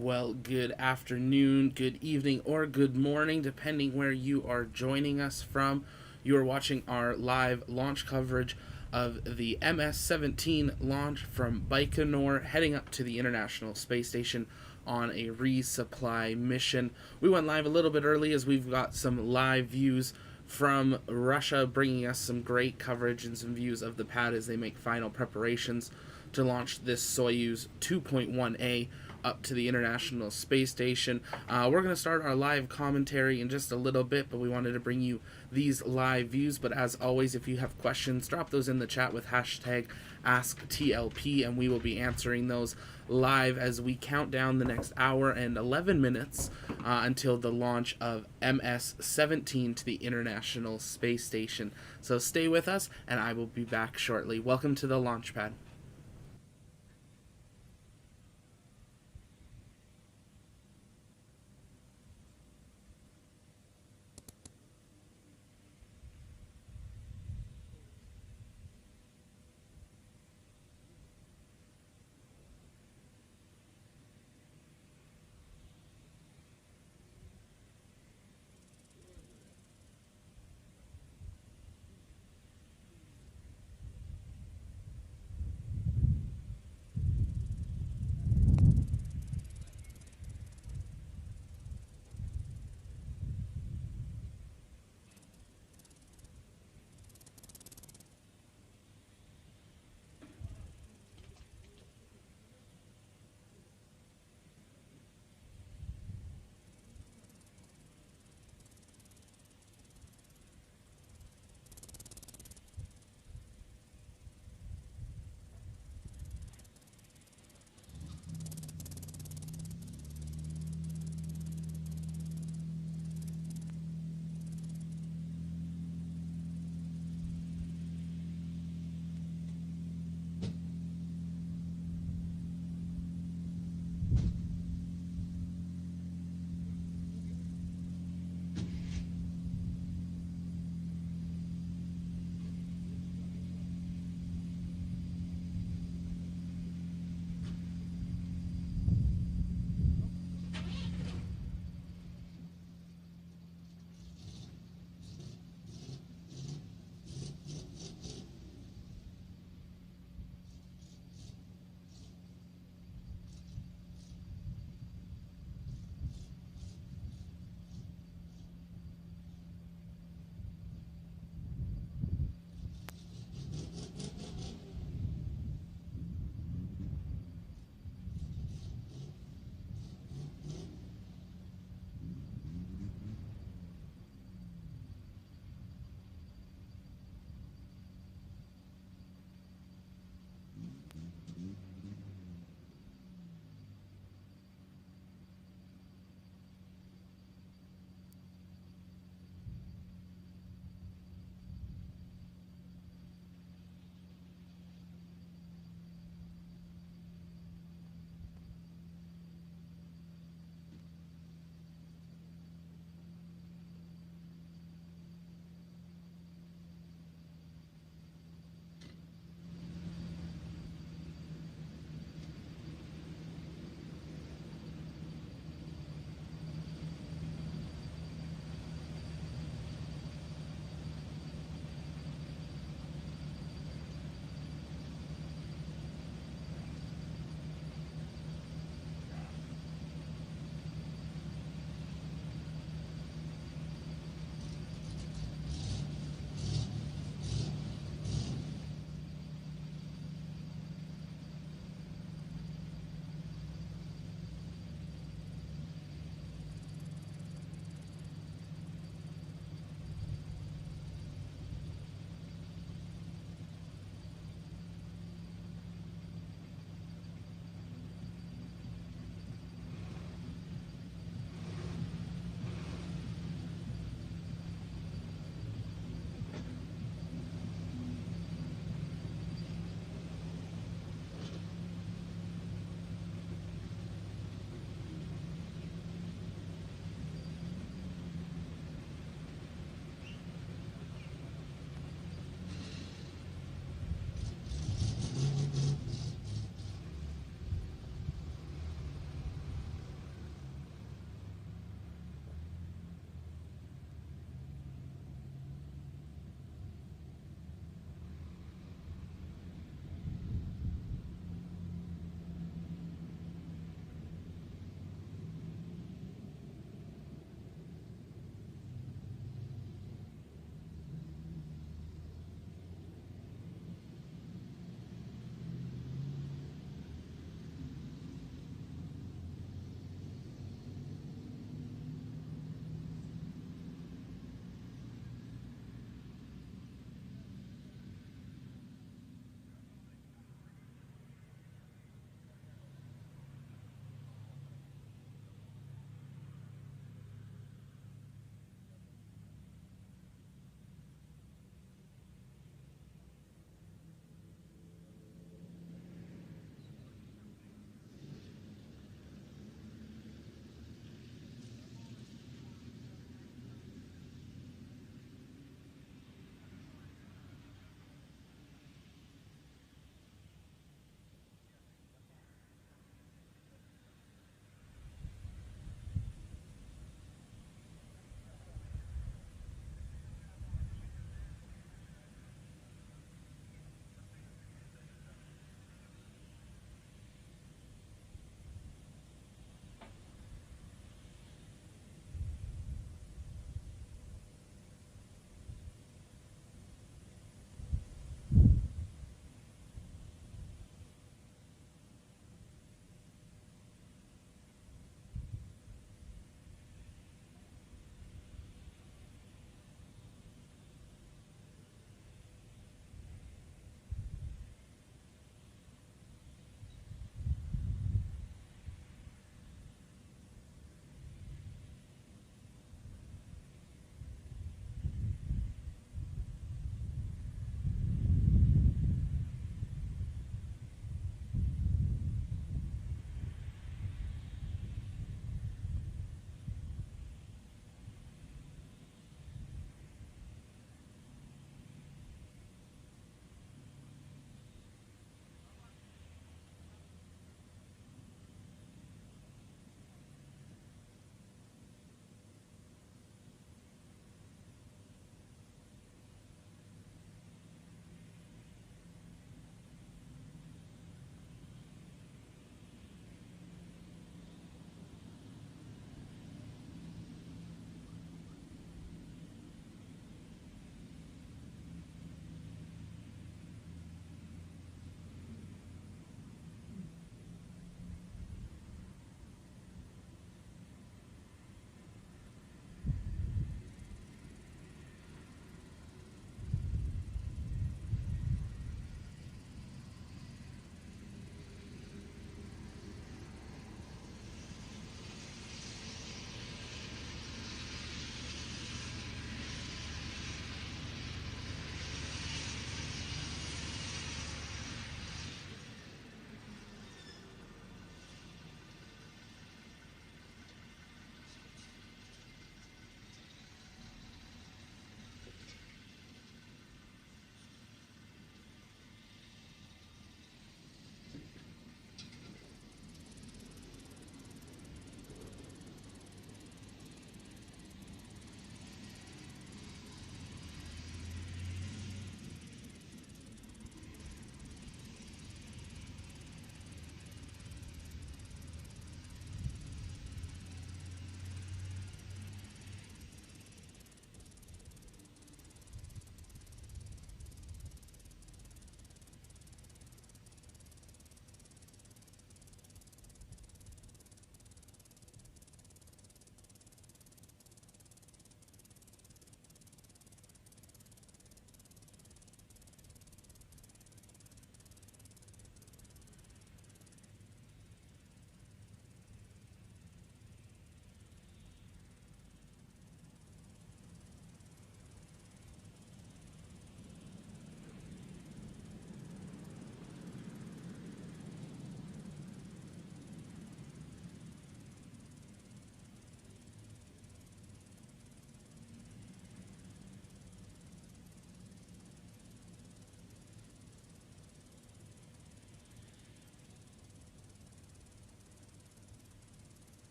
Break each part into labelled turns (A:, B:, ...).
A: Well, good afternoon, good evening, or good morning, depending where you are joining us from. You are watching our live launch coverage of the MS-17 launch from Baikonur, heading up to the International Space Station on a resupply mission. We went live a little bit early as we've got some live views from Russia, bringing us some great coverage and some views of the pad as they make final preparations to launch this Soyuz 2.1A up to the International Space Station. We're going to start our live commentary in just a little bit, but we wanted to bring you these live views. But as always, if you have questions, drop those in the chat with hashtag AskTLP, and we will be answering those live as we count down the next hour and 11 minutes until the launch of MS-17 to the International Space Station. So stay with us, and I will be back shortly. Welcome to the Launchpad.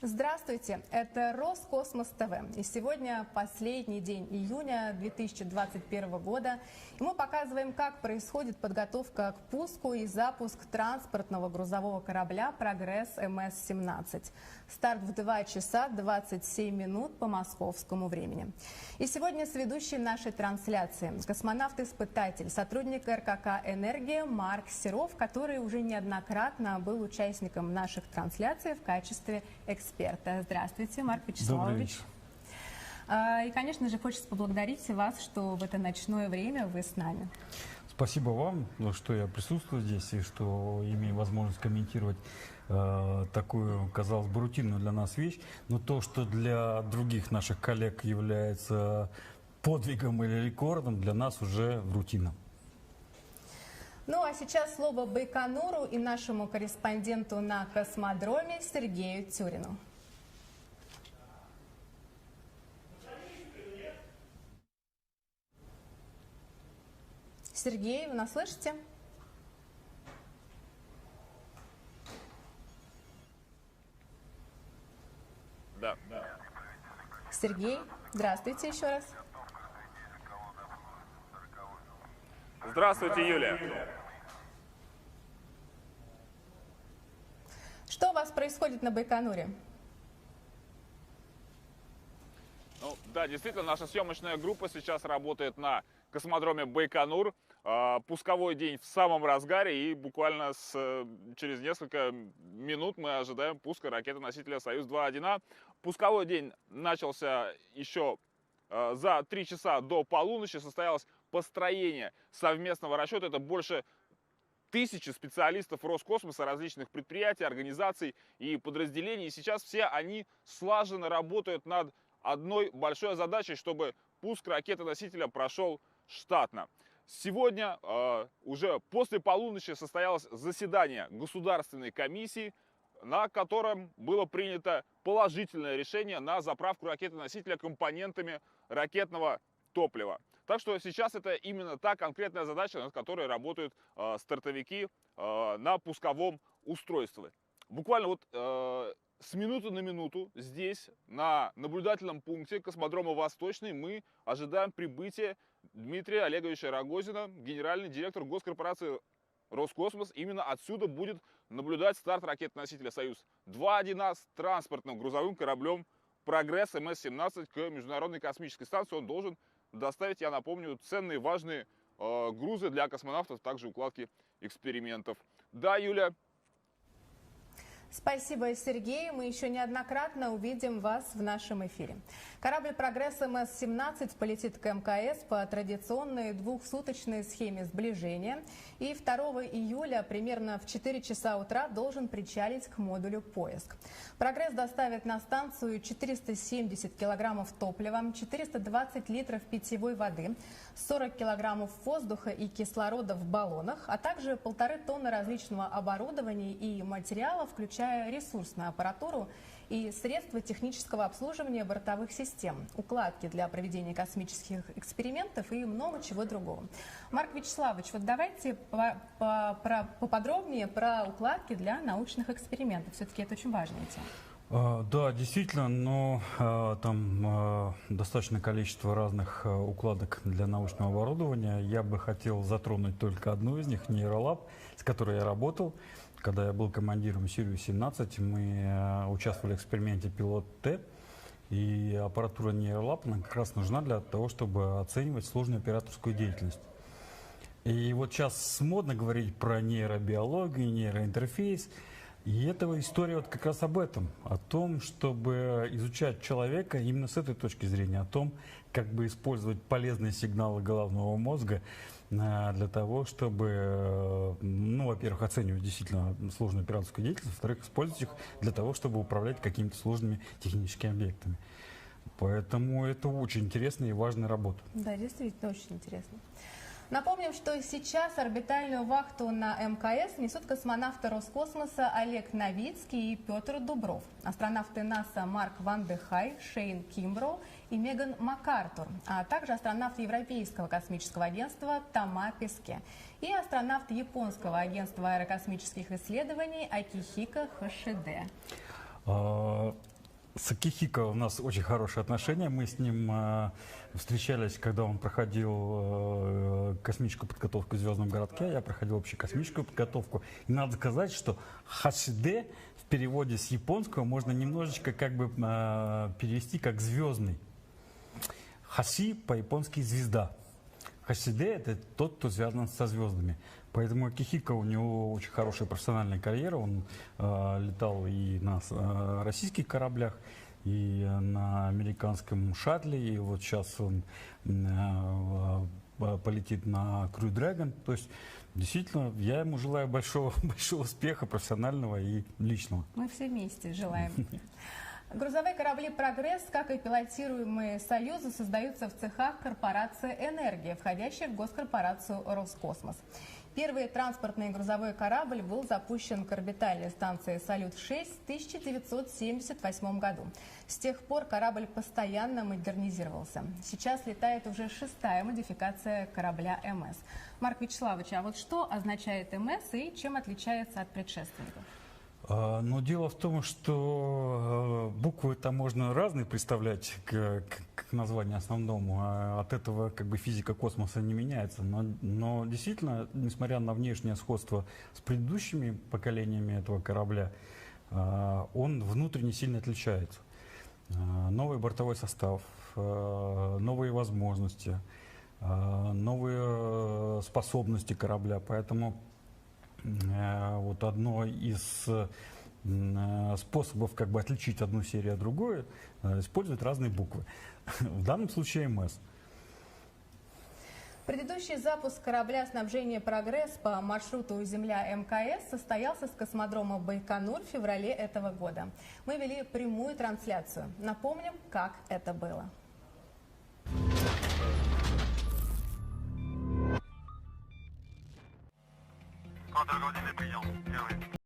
B: Здравствуйте, это Роскосмос ТВ. И сегодня последний день июня 2021 года. И мы показываем, как происходит подготовка к пуску и запуск транспортного грузового корабля «Прогресс MS-17». Старт в 2 часа 27 минут по московскому времени. И сегодня сведущий нашей трансляции космонавт-испытатель, сотрудник РКК «Энергия» Марк Серов, который уже неоднократно был участником наших трансляций в качестве эксперта. Здравствуйте, Марк Вячеславович. И, конечно же, хочется поблагодарить вас, что в это ночное время вы с нами.
C: Спасибо вам, что я присутствую здесь и что имею возможность комментировать такую, казалось бы, рутинную для нас вещь. Но то, что для других наших коллег является подвигом или рекордом, для нас уже рутина.
B: Ну а сейчас слово Байконуру и нашему корреспонденту на космодроме Сергею Тюрину. Сергей, вы нас слышите?
D: Да.
B: Сергей, здравствуйте еще раз.
D: Здравствуйте, Юлия.
B: Что у вас происходит на Байконуре?
D: Ну, да, действительно, наша съемочная группа сейчас работает на космодроме Байконур. Пусковой день в самом разгаре, и буквально через несколько минут мы ожидаем пуска ракеты-носителя «Союз-2-1А». Пусковой день начался еще за 3 часа до полуночи. Состоялось построение совместного расчета. Это больше 1000 специалистов Роскосмоса, различных предприятий, организаций и подразделений. И сейчас все они слаженно работают над одной большой задачей, чтобы пуск ракеты-носителя прошел штатно. Сегодня, уже после полуночи, состоялось заседание Государственной комиссии, на котором было принято положительное решение на заправку ракеты-носителя компонентами ракетного топлива. Так что сейчас это именно та конкретная задача, над которой работают стартовики на пусковом устройстве. Буквально вот с минуты на минуту здесь, на наблюдательном пункте космодрома Восточный, мы ожидаем прибытия Дмитрия Олеговича Рогозина, генеральный директор госкорпорации Роскосмос. Именно отсюда будет наблюдать старт ракеты-носителя «Союз-2-1А» с транспортным грузовым кораблем «Прогресс» MS-17 к Международной космической станции. Он должен доставить, я напомню, ценные, важные грузы для космонавтов, также укладки экспериментов. Да, Юля?
B: Спасибо, Сергей. Мы еще неоднократно увидим вас в нашем эфире. Корабль «Прогресс» МС-17 полетит к МКС по традиционной 2-суточной схеме сближения. И 2 июля примерно в 4 часа утра должен причалить к модулю «Поиск». «Прогресс» доставит на станцию 470 килограммов топлива, 420 литров питьевой воды, 40 килограммов воздуха и кислорода в баллонах, а также 1,5 тонны различного оборудования и материала, включая ресурсную аппаратуру и средства технического обслуживания бортовых систем, укладки для проведения космических экспериментов и много чего другого. Марк Вячеславович, вот давайте поподробнее про укладки для научных экспериментов. Все-таки это очень важная тема.
C: Да, действительно, но там достаточное количество разных укладок для научного оборудования. Я бы хотел затронуть только одну из них, нейролаб, с которой я работал. Когда я был командиром Сириус-17, мы участвовали в эксперименте «Пилот-Т», и аппаратура нейролаб как раз нужна для того, чтобы оценивать сложную операторскую деятельность. И вот сейчас модно говорить про нейробиологию, нейроинтерфейс. И эта история вот как раз об этом, о том, чтобы изучать человека именно с этой точки зрения, о том, как бы использовать полезные сигналы головного мозга для того, чтобы, ну, во-первых, оценивать действительно сложную операторскую деятельность, во-вторых, использовать их для того, чтобы управлять какими-то сложными техническими объектами. Поэтому это очень интересная и важная работа.
B: Да, действительно, очень интересно. Напомним, что сейчас орбитальную вахту на МКС несут космонавты Роскосмоса Олег Новицкий и Петр Дубров, астронавты НАСА Марк Ван де Хай, Шейн Кимброу и Меган МакАртур, а также астронавт Европейского космического агентства Тома Песке и астронавт Японского агентства аэрокосмических исследований Акихико Хошиде.
C: С Акихико у нас очень хорошие отношения. Мы с ним встречались, когда он проходил космическую подготовку в Звездном городке. Я проходил общекосмическую подготовку. И надо сказать, что Хасиде в переводе с японского можно немножечко как бы перевести как звездный. Хаси по-японски звезда. Хасиде — это тот, кто связан со звездами. Поэтому Акихико, у него очень хорошая профессиональная карьера. Он летал и на российских кораблях, и на американском шаттле. И вот сейчас он полетит на Crew Dragon. То есть, действительно, я ему желаю большого успеха профессионального и личного.
B: Мы все вместе желаем. Грузовые корабли «Прогресс», как и пилотируемые «Союзы», создаются в цехах корпорации «Энергия», входящей в госкорпорацию «Роскосмос». Первый транспортный грузовой корабль был запущен к орбитальной станции «Салют-6» в 1978 году. С тех пор корабль постоянно модернизировался. Сейчас летает уже 6-я модификация корабля МС. Марк Вячеславович, а вот что означает МС и чем отличается от предшественников?
C: Но дело в том, что буквы там можно разные представлять к названию основному, а от этого как бы физика космоса не меняется. Но действительно, несмотря на внешнее сходство с предыдущими поколениями этого корабля, он внутренне сильно отличается. Новый бортовой состав, новые возможности, новые способности корабля, поэтому вот одно из способов как бы отличить одну серию от другой — использовать разные буквы. В данном случае МС.
B: Предыдущий запуск корабля снабжения «Прогресс» по маршруту Земля-МКС состоялся с космодрома Байконур в феврале этого года. Мы вели прямую трансляцию. Напомним, как это было.
E: Контргрузный прием. Первый.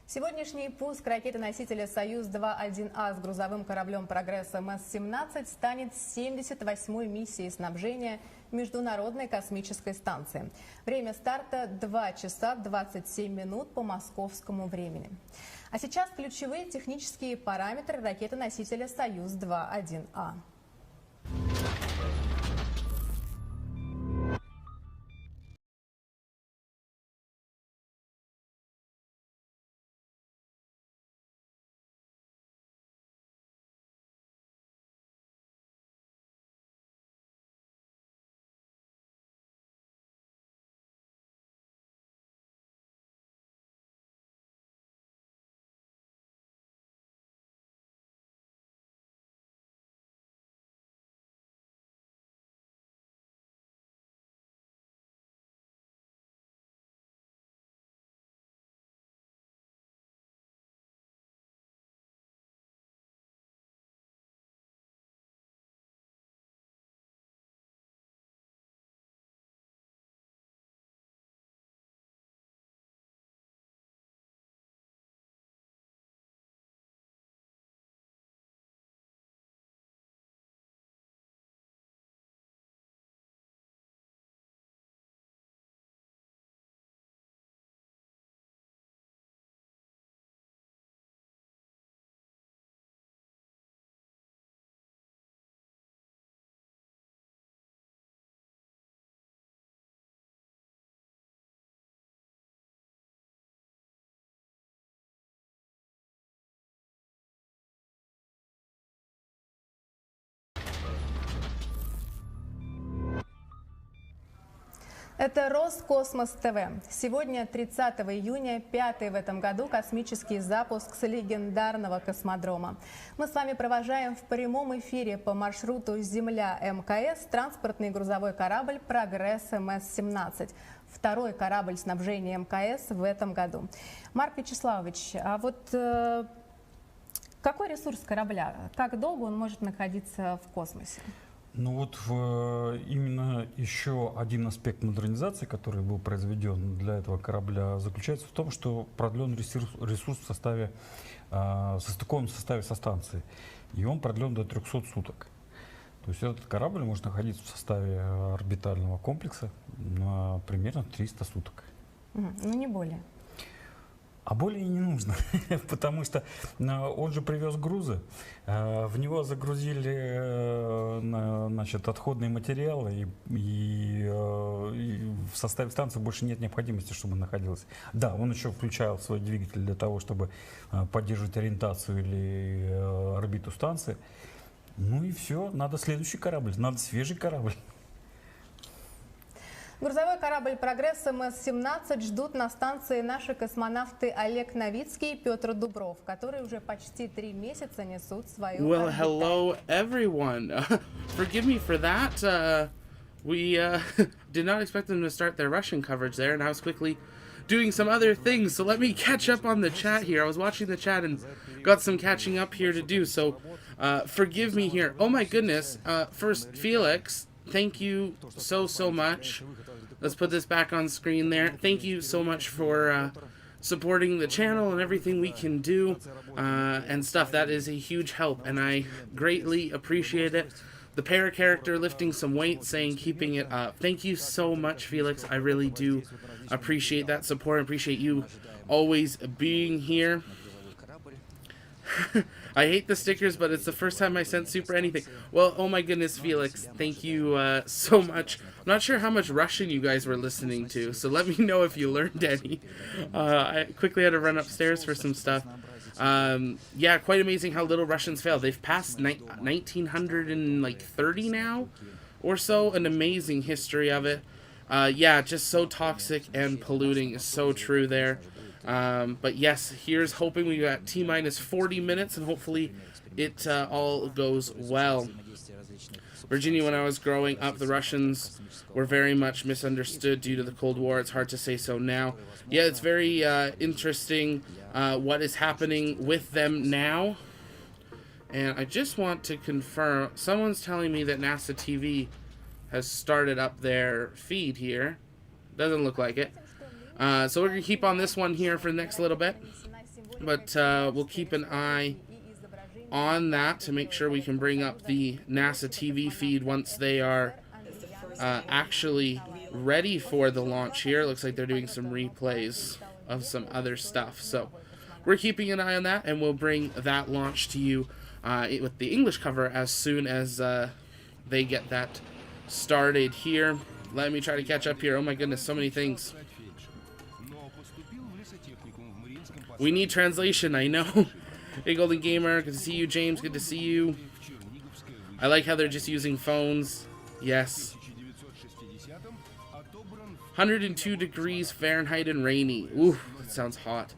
B: Сегодняшний пуск ракеты-носителя «Союз-2-1А» с грузовым кораблем «Прогресс» MS-17 станет 78-й миссией снабжения Международной космической станции. Время старта 2 часа 27 минут по московскому времени. А сейчас ключевые технические параметры ракеты-носителя «Союз-2-1А». Это Роскосмос ТВ. Сегодня, 30 июня, пятый в этом году космический запуск с легендарного космодрома. Мы с вами провожаем в прямом эфире по маршруту Земля-МКС транспортный грузовой корабль «Прогресс МС-17». Второй корабль снабжения МКС в этом году. Марк Вячеславович, а вот какой ресурс корабля? Как долго он может находиться в космосе?
C: Ну вот именно еще один аспект модернизации, который был произведен для этого корабля, заключается в том, что продлен ресурс в составе, состыкован в составе со станцией. И он продлен до 300 суток. То есть этот корабль может находиться в составе орбитального комплекса на примерно 300 суток.
B: Ну не более.
C: А более и не нужно, потому что он же привез грузы, в него загрузили значит, отходные материалы, и в составе станции больше нет необходимости, чтобы находилось. Да, он еще включал свой двигатель для того, чтобы поддерживать ориентацию или орбиту станции. Ну и все, надо следующий корабль, надо свежий корабль.
B: Грузовой корабль «Прогресс МС-17» ждут на станции наши космонавты Олег Новицкий и Петр Дубров, которые уже почти 3 месяца несут свою
A: Well,
B: орбиталь.
A: hello everyone. Forgive me for that. We did not expect them to start their Russian coverage there, and I was quickly doing some other things. So let me catch up on the chat here. I was watching the chat and got some catching up here to do. So forgive me here. Oh my goodness. First, Felix, thank you so much. Let's put this back on screen there. Thank you so much for supporting the channel and everything we can do and stuff. That is a huge help, and I greatly appreciate it. The para character lifting some weight, saying keeping it up. Thank you so much, Felix. I really do appreciate that support. I appreciate you always being here. I hate the stickers, but it's the first time I sent super anything. Well, oh my goodness, Felix, thank you so much. I'm not sure how much Russian you guys were listening to, so let me know if you learned any. I quickly had to run upstairs for some stuff. Yeah, quite amazing how little Russians fail. They've passed 1930 now or so. An amazing history of it. Yeah, just so toxic and polluting is so true there. But yes, here's hoping we got T-minus 40 minutes and hopefully it all goes well. Virginia, when I was growing up, the Russians were very much misunderstood due to the Cold War. It's hard to say so now. Yeah, it's very interesting what is happening with them now. And I just want to confirm, someone's telling me that NASA TV has started up their feed here. Doesn't look like it. So we're going to keep on this one here for the next little bit. But we'll keep an eye on that to make sure we can bring up the NASA TV feed once they are actually ready for the launch here. It looks like they're doing some replays of some other stuff. So we're keeping an eye on that, and we'll bring that launch to you with the English cover as soon as they get that started here. Let me try to catch up here. Oh my goodness, so many things. We need translation, I know. Hey, Golden Gamer, good to see you. James, good to see you. I like how they're just using phones. Yes. 102 degrees Fahrenheit and rainy. Ooh, that sounds hot.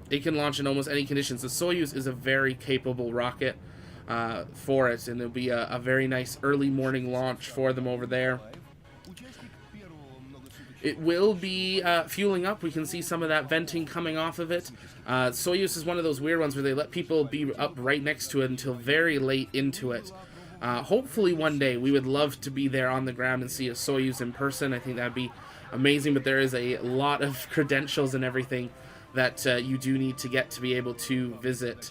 A: It can launch in almost any conditions. The Soyuz is a very capable rocket for it, and it'll be a very nice early morning launch for them over there. It will be fueling up. We can see some of that venting coming off of it. Soyuz is one of those weird ones where they let people be up right next to it until very late into it. Hopefully one day we would love to be there on the ground and see a Soyuz in person. I think that'd be amazing, but there is a lot of credentials and everything that you do need to get to be able to visit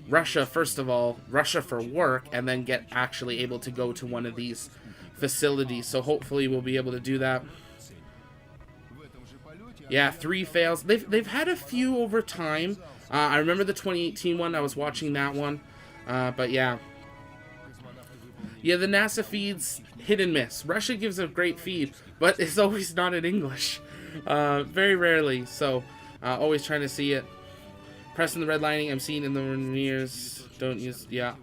A: Russia, first of all, Russia for work, and then get actually able to go to one of these facilities. So hopefully we'll be able to do that. Yeah, 3 fails. They've had a few over time. I remember the 2018 one. I was watching that one. But yeah. Yeah, the NASA feeds hit and miss. Russia gives a great feed, but it's always not in English. Very rarely. So always trying to see it. Pressing the red lining. I'm seeing in the mirrors. Don't use. Yeah.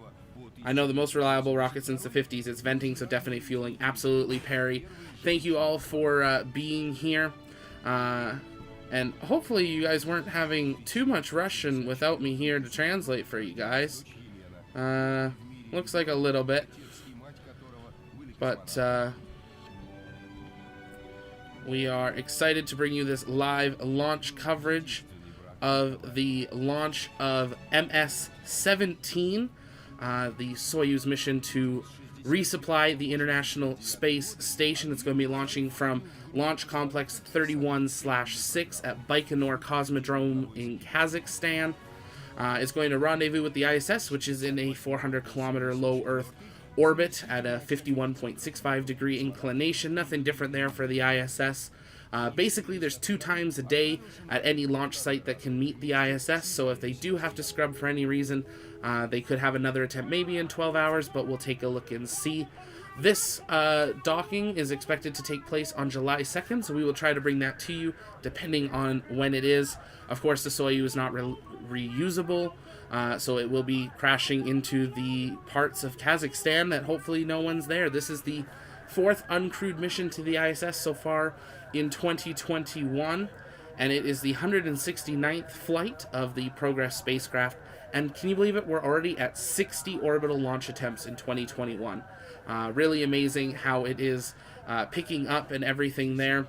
A: I know the most reliable rocket since the 50s. It's venting, so definitely fueling. Absolutely, Perry. thank you all for being here. And hopefully you guys weren't having too much Russian without me here to translate for you guys. Looks like a little bit. But we are excited to bring you this live launch coverage of the launch of MS-17, the Soyuz mission to resupply the International Space Station. It's going to be launching from Launch Complex 31/6 at Baikonur Cosmodrome in Kazakhstan. It's going to rendezvous with the ISS, which is in a 400-kilometer low Earth orbit at a 51.65 degree inclination. Nothing different there for the ISS. Basically, there's 2 times a day at any launch site that can meet the ISS, so if they do have to scrub for any reason, they could have another attempt maybe in 12 hours, but we'll take a look and see. This docking is expected to take place on July 2nd, so we will try to bring that to you depending on when it is. Of course, the Soyuz is not reusable, so it will be crashing into the parts of Kazakhstan that hopefully no one's there. This is the 4th uncrewed mission to the ISS so far in 2021, and it is the 169th flight of the Progress spacecraft. And can you believe it? We're already at 60 orbital launch attempts in 2021. Really amazing how it is picking up and everything there.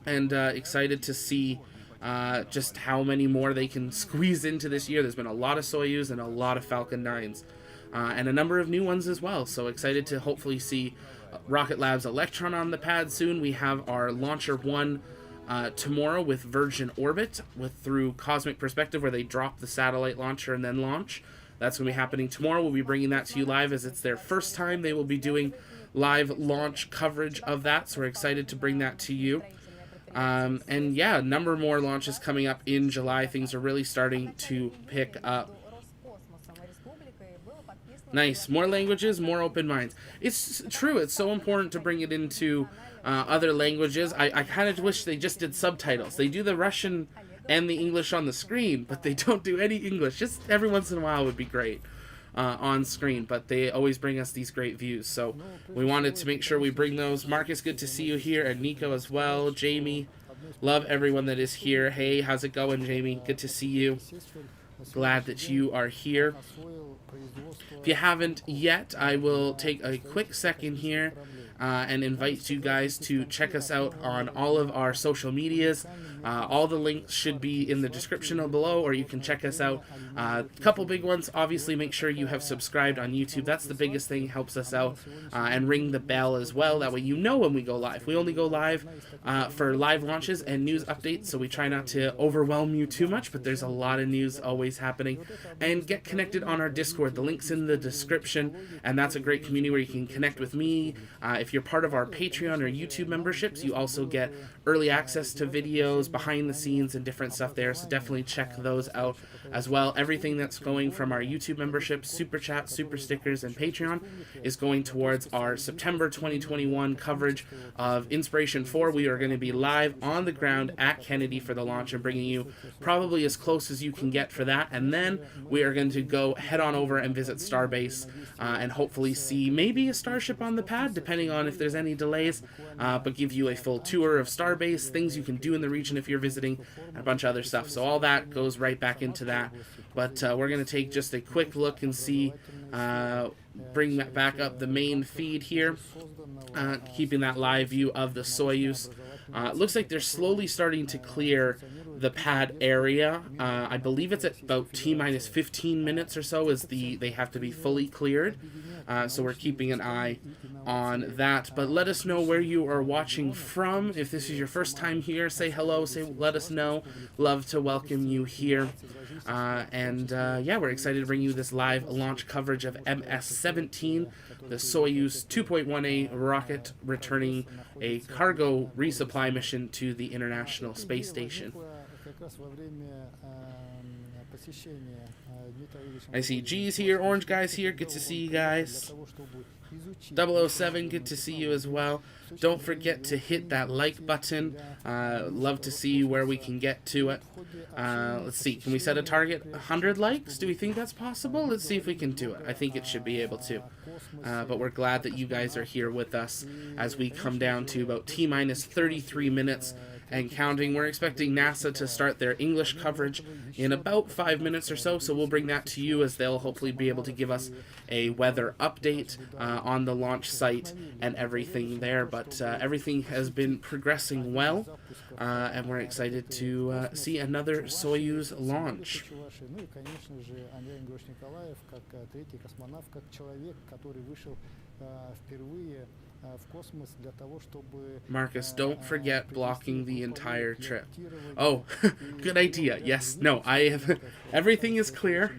A: And excited to see just how many more they can squeeze into this year. There's been a lot of Soyuz and a lot of Falcon 9s. And a number of new ones as well. So excited to hopefully see Rocket Lab's Electron on the pad soon. We have our Launcher 1 tomorrow with Virgin Orbit through Cosmic Perspective, where they drop the satellite launcher and then launch. That's going to be happening tomorrow. We'll be bringing that to you live as it's their first time. They will be doing live launch coverage of that, so we're excited to bring that to you. And yeah, a number more launches coming up in July. Things are really starting to pick up. Nice. More languages, more open minds. It's true. It's so important to bring it into other languages. I kind of wish they just did subtitles. They do the Russian and the English on the screen, but they don't do any English. Just every once in a while would be great on screen, but they always bring us these great views. So we wanted to make sure we bring those. Marcus, good to see you here, and Nico as well. Jamie, love everyone that is here. Hey, how's it going, Jamie? Good to see you. Glad that you are here. If you haven't yet, I will take a quick second here and invite you guys to check us out on all of our social medias. All the links should be in the description below, or you can check us out. A couple big ones. Obviously, make sure you have subscribed on YouTube. That's the biggest thing, helps us out. And ring the bell as well. That way you know when we go live. We only go live for live launches and news updates, so we try not to overwhelm you too much, but there's a lot of news always happening. And get connected on our Discord. The link's in the description, and that's a great community where you can connect with me. If you're part of our Patreon or YouTube memberships, you also get early access to videos, behind the scenes, and different stuff there, so definitely check those out as well. Everything that's going from our YouTube membership, Super Chat, Super Stickers, and Patreon is going towards our September 2021 coverage of Inspiration 4. We are going to be live on the ground at Kennedy for the launch and bringing you probably as close as you can get for that, and then we are going to go head on over and visit Starbase and hopefully see maybe a Starship on the pad, depending on if there's any delays, but give you a full tour of Starbase, things you can do in the region if you're visiting, and a bunch of other stuff. So all that goes right back into that. But we're going to take just a quick look and see, bring that back up the main feed here, keeping that live view of the Soyuz. Looks like they're slowly starting to clear the pad area. I believe it's at about T-minus 15 minutes or so is they have to be fully cleared. So we're keeping an eye on that. But let us know where you are watching from. If this is your first time here, say hello, let us know. Love to welcome you here. Yeah, we're excited to bring you this live launch coverage of MS-17, the Soyuz 2.1A rocket returning a cargo resupply mission to the International Space Station. I see G's here, Orange Guy's here. Good to see you guys. 007, good to see you as well. Don't forget to hit that like button. Love to see where we can get to it. Let's see, can we set a target 100 likes? Do we think that's possible? Let's see if we can do it. I think it should be able to. But we're glad that you guys are here with us as we come down to about T-minus 33 minutes and counting. We're expecting NASA to start their English coverage in about 5 minutes or so, so we'll bring that to you as they'll hopefully be able to give us a weather update on the launch site and everything there. But everything has been progressing well, and we're excited to see another Soyuz launch. Marcus, don't forget blocking the entire trip. Oh, good idea. Yes, no, I have everything is clear.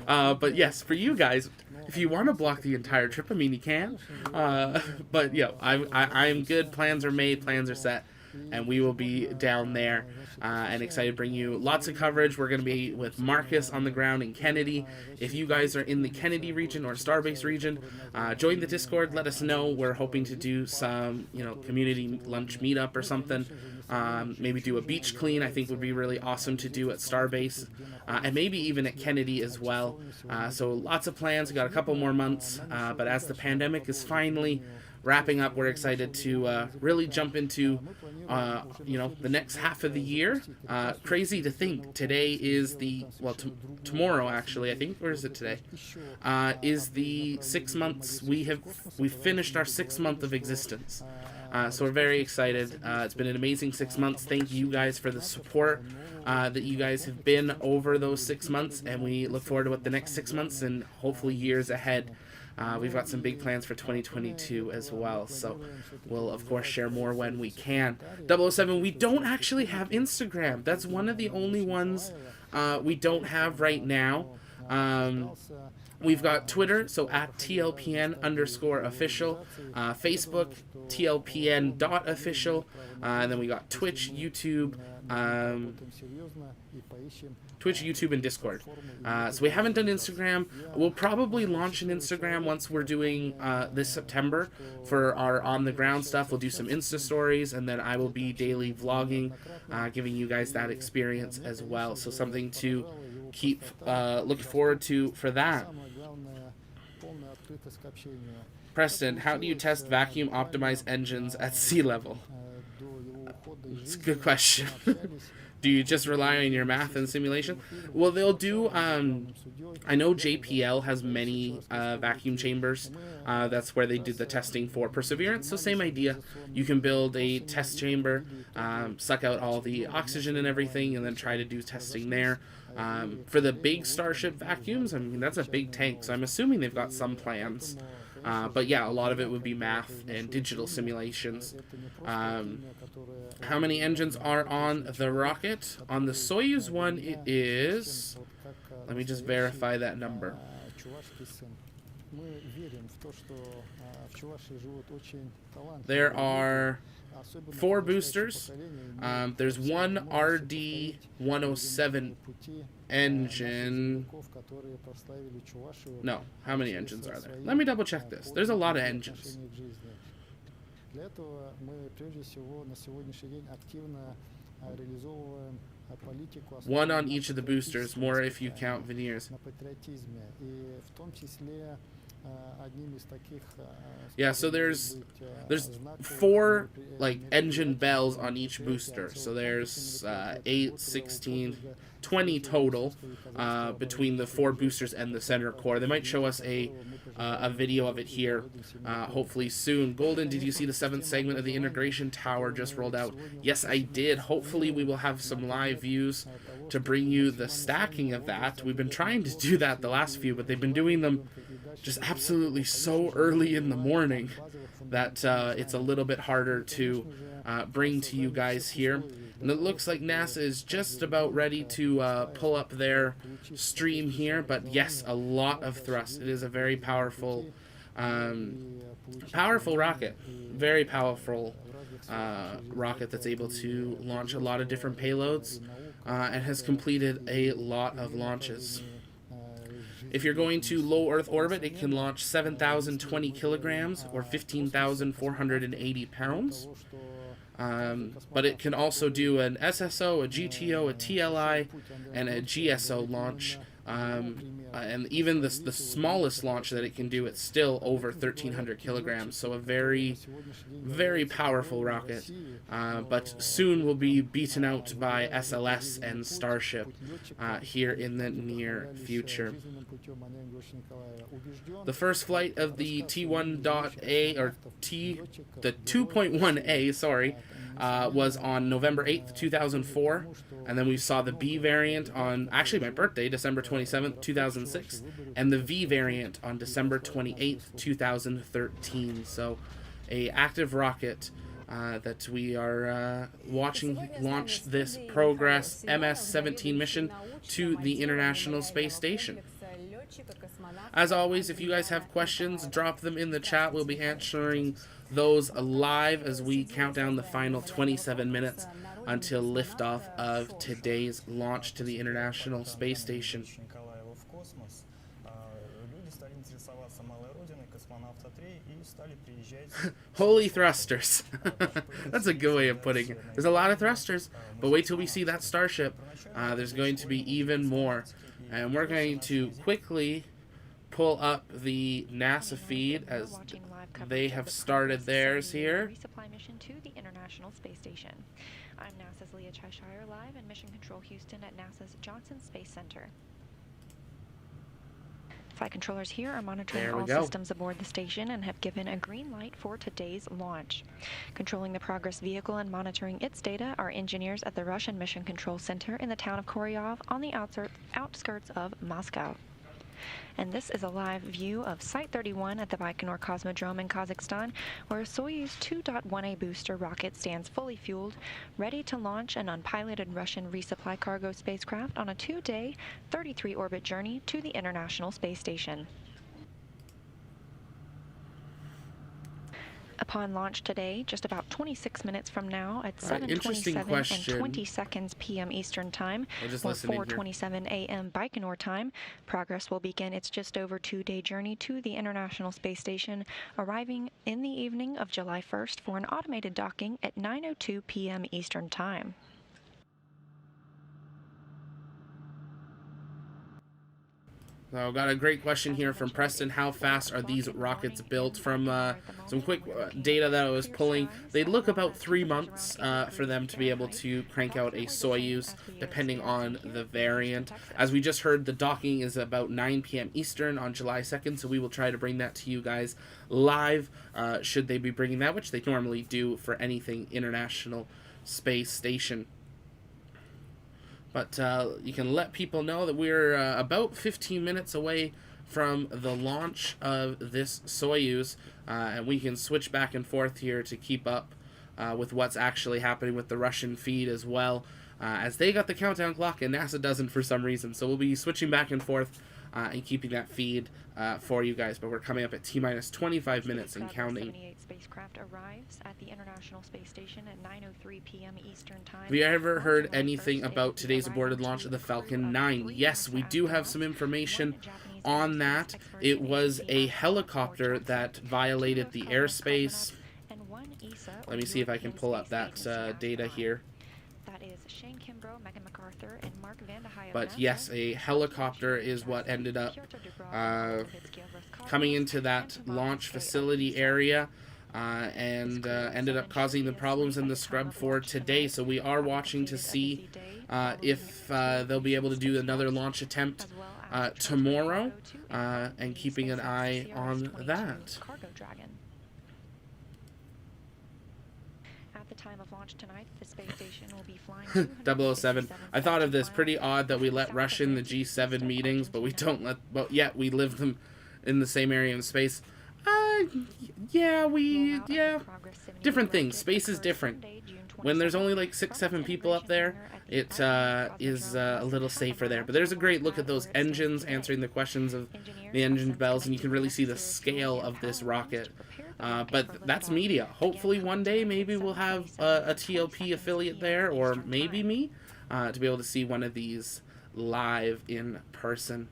A: But yes, for you guys, if you want to block the entire trip, I mean, you can. But yeah, I'm good. Plans are made. Plans are set. And we will be down there and excited to bring you lots of coverage. We're going to be with Marcus on the ground in Kennedy. If you guys are in the Kennedy region or Starbase region, join the Discord. Let us know. We're hoping to do some, community lunch meetup or something. Maybe do a beach clean. I think would be really awesome to do at Starbase. And maybe even at Kennedy as well. So lots of plans. We got a couple more months. But as the pandemic is finally wrapping up, we're excited to really jump into the next half of the year. Crazy to think today is tomorrow actually, I think, or is it today, is the 6 months. We've finished our 6 month of existence. So we're very excited. It's been an amazing 6 months. Thank you guys for the support that you guys have been over those 6 months, and we look forward to what the next 6 months and hopefully years ahead. We've got some big plans for 2022 as well, so we'll of course share more when we can. 007, we don't actually have Instagram. That's one of the only ones we don't have right now. We've got Twitter, so at TLPN_official, Facebook, TLPN.official, and then we got Twitch, YouTube, and Discord. So we haven't done Instagram. We'll probably launch an Instagram once we're doing this September for our on-the-ground stuff. We'll do some Insta stories, and then I will be daily vlogging, giving you guys that experience as well. So something to keep look forward to for that. Preston, how do you test vacuum optimized engines at sea level? It's a good question. Do you just rely on your math and simulation? Well, they'll do, I know JPL has many vacuum chambers. That's where they do the testing for Perseverance. So same idea. You can build a test chamber, suck out all the oxygen and everything, and then try to do testing there. For the big Starship vacuums, I mean, that's a big tank, so I'm assuming they've got some plans. But yeah, a lot of it would be math and digital simulations. How many engines are on the rocket? On the Soyuz one, it is... Let me just verify that number. There are 4 boosters. There's one RD-107 engine. No, how many engines are there? Let me double check this. There's a lot of engines. One on each of the boosters, more if you count Veneers. Yeah, so there's 4 engine bells on each booster. So there's 8, 16, 20 total between the 4 boosters and the center core. They might show us a video of it here, hopefully soon. Golden, did you see the 7th segment of the integration tower just rolled out? Yes, I did. Hopefully we will have some live views to bring you the stacking of that. We've been trying to do that the last few, but they've been doing them just absolutely so early in the morning that it's a little bit harder to bring to you guys here. And it looks like NASA is just about ready to pull up their stream here, but yes, a lot of thrust. It is a very powerful rocket, very powerful rocket that's able to launch a lot of different payloads. and has completed a lot of launches. If you're going to low Earth orbit, it can launch 7,020 kilograms or 15,480 pounds. But it can also do an SSO, a GTO, a TLI, and a GSO launch. And even the smallest launch that it can do, it's still over 1,300 kilograms. So a very, very powerful rocket. But soon will be beaten out by SLS and Starship here in the near future. The first flight of the T1.A, or the 2.1A, sorry, was on November 8th, 2004. And then we saw the B variant on, actually my birthday, December 27th, 2006. And the V variant on December 28th, 2013. So a active rocket that we are watching launch this Progress MS-17 mission to the International Space Station. As always, if you guys have questions, drop them in the chat. We'll be answering those live as we count down the final 27 minutes until liftoff of today's launch to the International Space Station. Holy thrusters. That's a good way of putting it. There's a lot of thrusters, but wait till we see that Starship. There's going to be even more. And we're going to quickly pull up the NASA feed as they have started theirs here.
F: Resupply mission to the International Space Station. I'm NASA's Leah Cheshire, live in Mission Control Houston at NASA's Johnson Space Center. Flight controllers here are monitoring all systems aboard the station and have given a green light for today's launch. Controlling the Progress vehicle and monitoring its data are engineers at the Russian Mission Control Center in the town of Koryov on the outskirts of Moscow. And this is a live view of Site 31 at the Baikonur Cosmodrome in Kazakhstan, where a Soyuz 2.1A booster rocket stands fully fueled, ready to launch an unpiloted Russian resupply cargo spacecraft on a 2-day, 33-orbit journey to the International Space Station. Upon launch today, just about 26 minutes from now at 7:27 and 20 seconds p.m. Eastern Time, or 4:27 a.m. Baikonur time, Progress will begin its just over 2-day journey to the International Space Station, arriving in the evening of July 1st for an automated docking at 9:02 p.m. Eastern Time.
A: So got a great question here from Preston. How fast are these rockets built? From some quick data that I was pulling, they look about 3 months for them to be able to crank out a Soyuz, depending on the variant. As we just heard, the docking is about 9 p.m. Eastern on July 2nd, so we will try to bring that to you guys live, should they be bringing that, which they normally do for anything International Space Station. But you can let people know that we're about 15 minutes away from the launch of this Soyuz, and we can switch back and forth here to keep up with what's actually happening with the Russian feed as well, as they got the countdown clock and NASA doesn't for some reason. So we'll be switching back and forth and keeping that feed for you guys. But we're coming up at T-minus 25 minutes and counting.
F: Spacecraft arrives at the International Space Station at 9:03 p.m. Eastern Time.
A: Have you ever heard anything about today's aborted launch of the Falcon 9? Yes, we do have some information on that. It was a helicopter that violated the airspace. Let me see if I can pull up that data here. But yes, a helicopter is what ended up coming into that launch facility area and ended up causing the problems in the scrub for today. So we are watching to see if they'll be able to do another launch attempt tomorrow, and keeping an eye on that.
F: At the time of launch tonight, the space station will be flying
A: 007. I thought of this. Pretty odd that we let Russia in the G7 meetings, but we don't let. But yet we live them in the same area in space. Yeah. Different things. Space is different. When there's only like 6-7 people up there, it is a little safer there. But there's a great look at those engines, answering the questions of the engine bells, and you can really see the scale of this rocket. But that's media. Hopefully one day maybe we'll have a TLP affiliate there, or maybe me. to be able to see one of these live in person.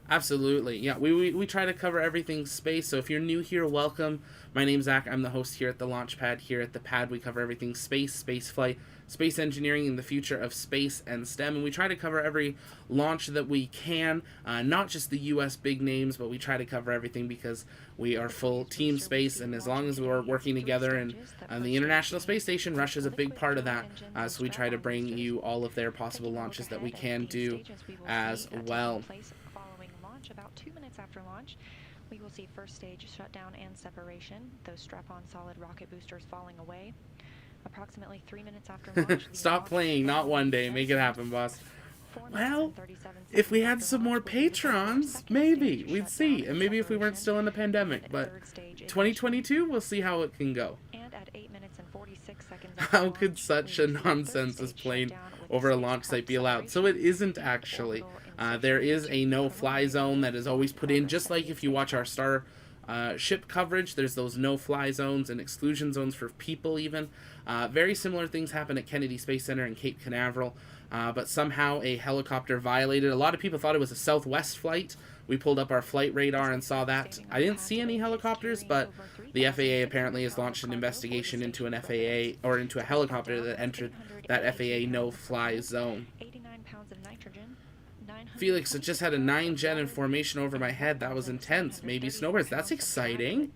A: Absolutely. Yeah, we try to cover everything space. So if you're new here, welcome. My name's Zach. I'm the host here at the Launchpad. Here at the pad, we cover everything space, space flight, space engineering, and the future of space and STEM. And we try to cover every launch that we can, not just the U.S. big names, but we try to cover everything because we are full team space. And as long as we're working together and the International Space Station, Russia's a big part of that. So we try to bring you all of their possible launches that we can do as well.
F: About 2 minutes after launch, we will see first stage shutdown and separation, those strap-on solid rocket boosters falling away. Approximately 3 minutes after launch...
A: Stop playing, not one day. Make it happen, boss. Well, if we had some more patrons, maybe. We'd see. And maybe if we weren't still in the pandemic. But 2022, we'll see how it can go.
F: And at 8 minutes and 46 seconds
A: how could such a nonsense as plane over a launch site be allowed? So it isn't actually. There is a no-fly zone that is always put in, just like if you watch our Starship coverage, there's those no-fly zones and exclusion zones for people even. Very similar things happen at Kennedy Space Center in Cape Canaveral, but somehow a helicopter violated. A lot of people thought it was a Southwest flight. We pulled up our flight radar and saw that. I didn't see any helicopters, but the FAA apparently has launched an investigation into an FAA, or into a helicopter that entered that FAA no-fly zone.
F: 89 pounds of nitrogen.
A: Felix, it just had a 9-jet in formation over my head. That was intense. Maybe snowbirds. That's exciting.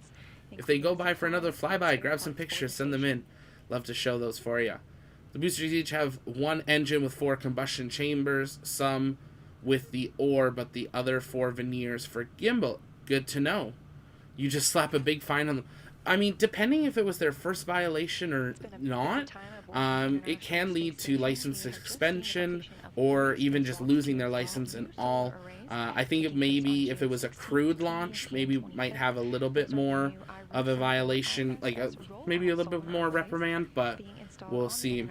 A: If they go by for another flyby, grab some pictures, send them in. Love to show those for you. The boosters each have one engine with 4 combustion chambers, some with the ore, but the other 4 veneers for gimbal. Good to know. You just slap a big fine on them. I mean, depending if it was their first violation or not, it can lead to license suspension or even just losing their license and all. I think maybe if it was a crewed launch, maybe might have a little bit more of a violation, like maybe a little bit more reprimand, but we'll see.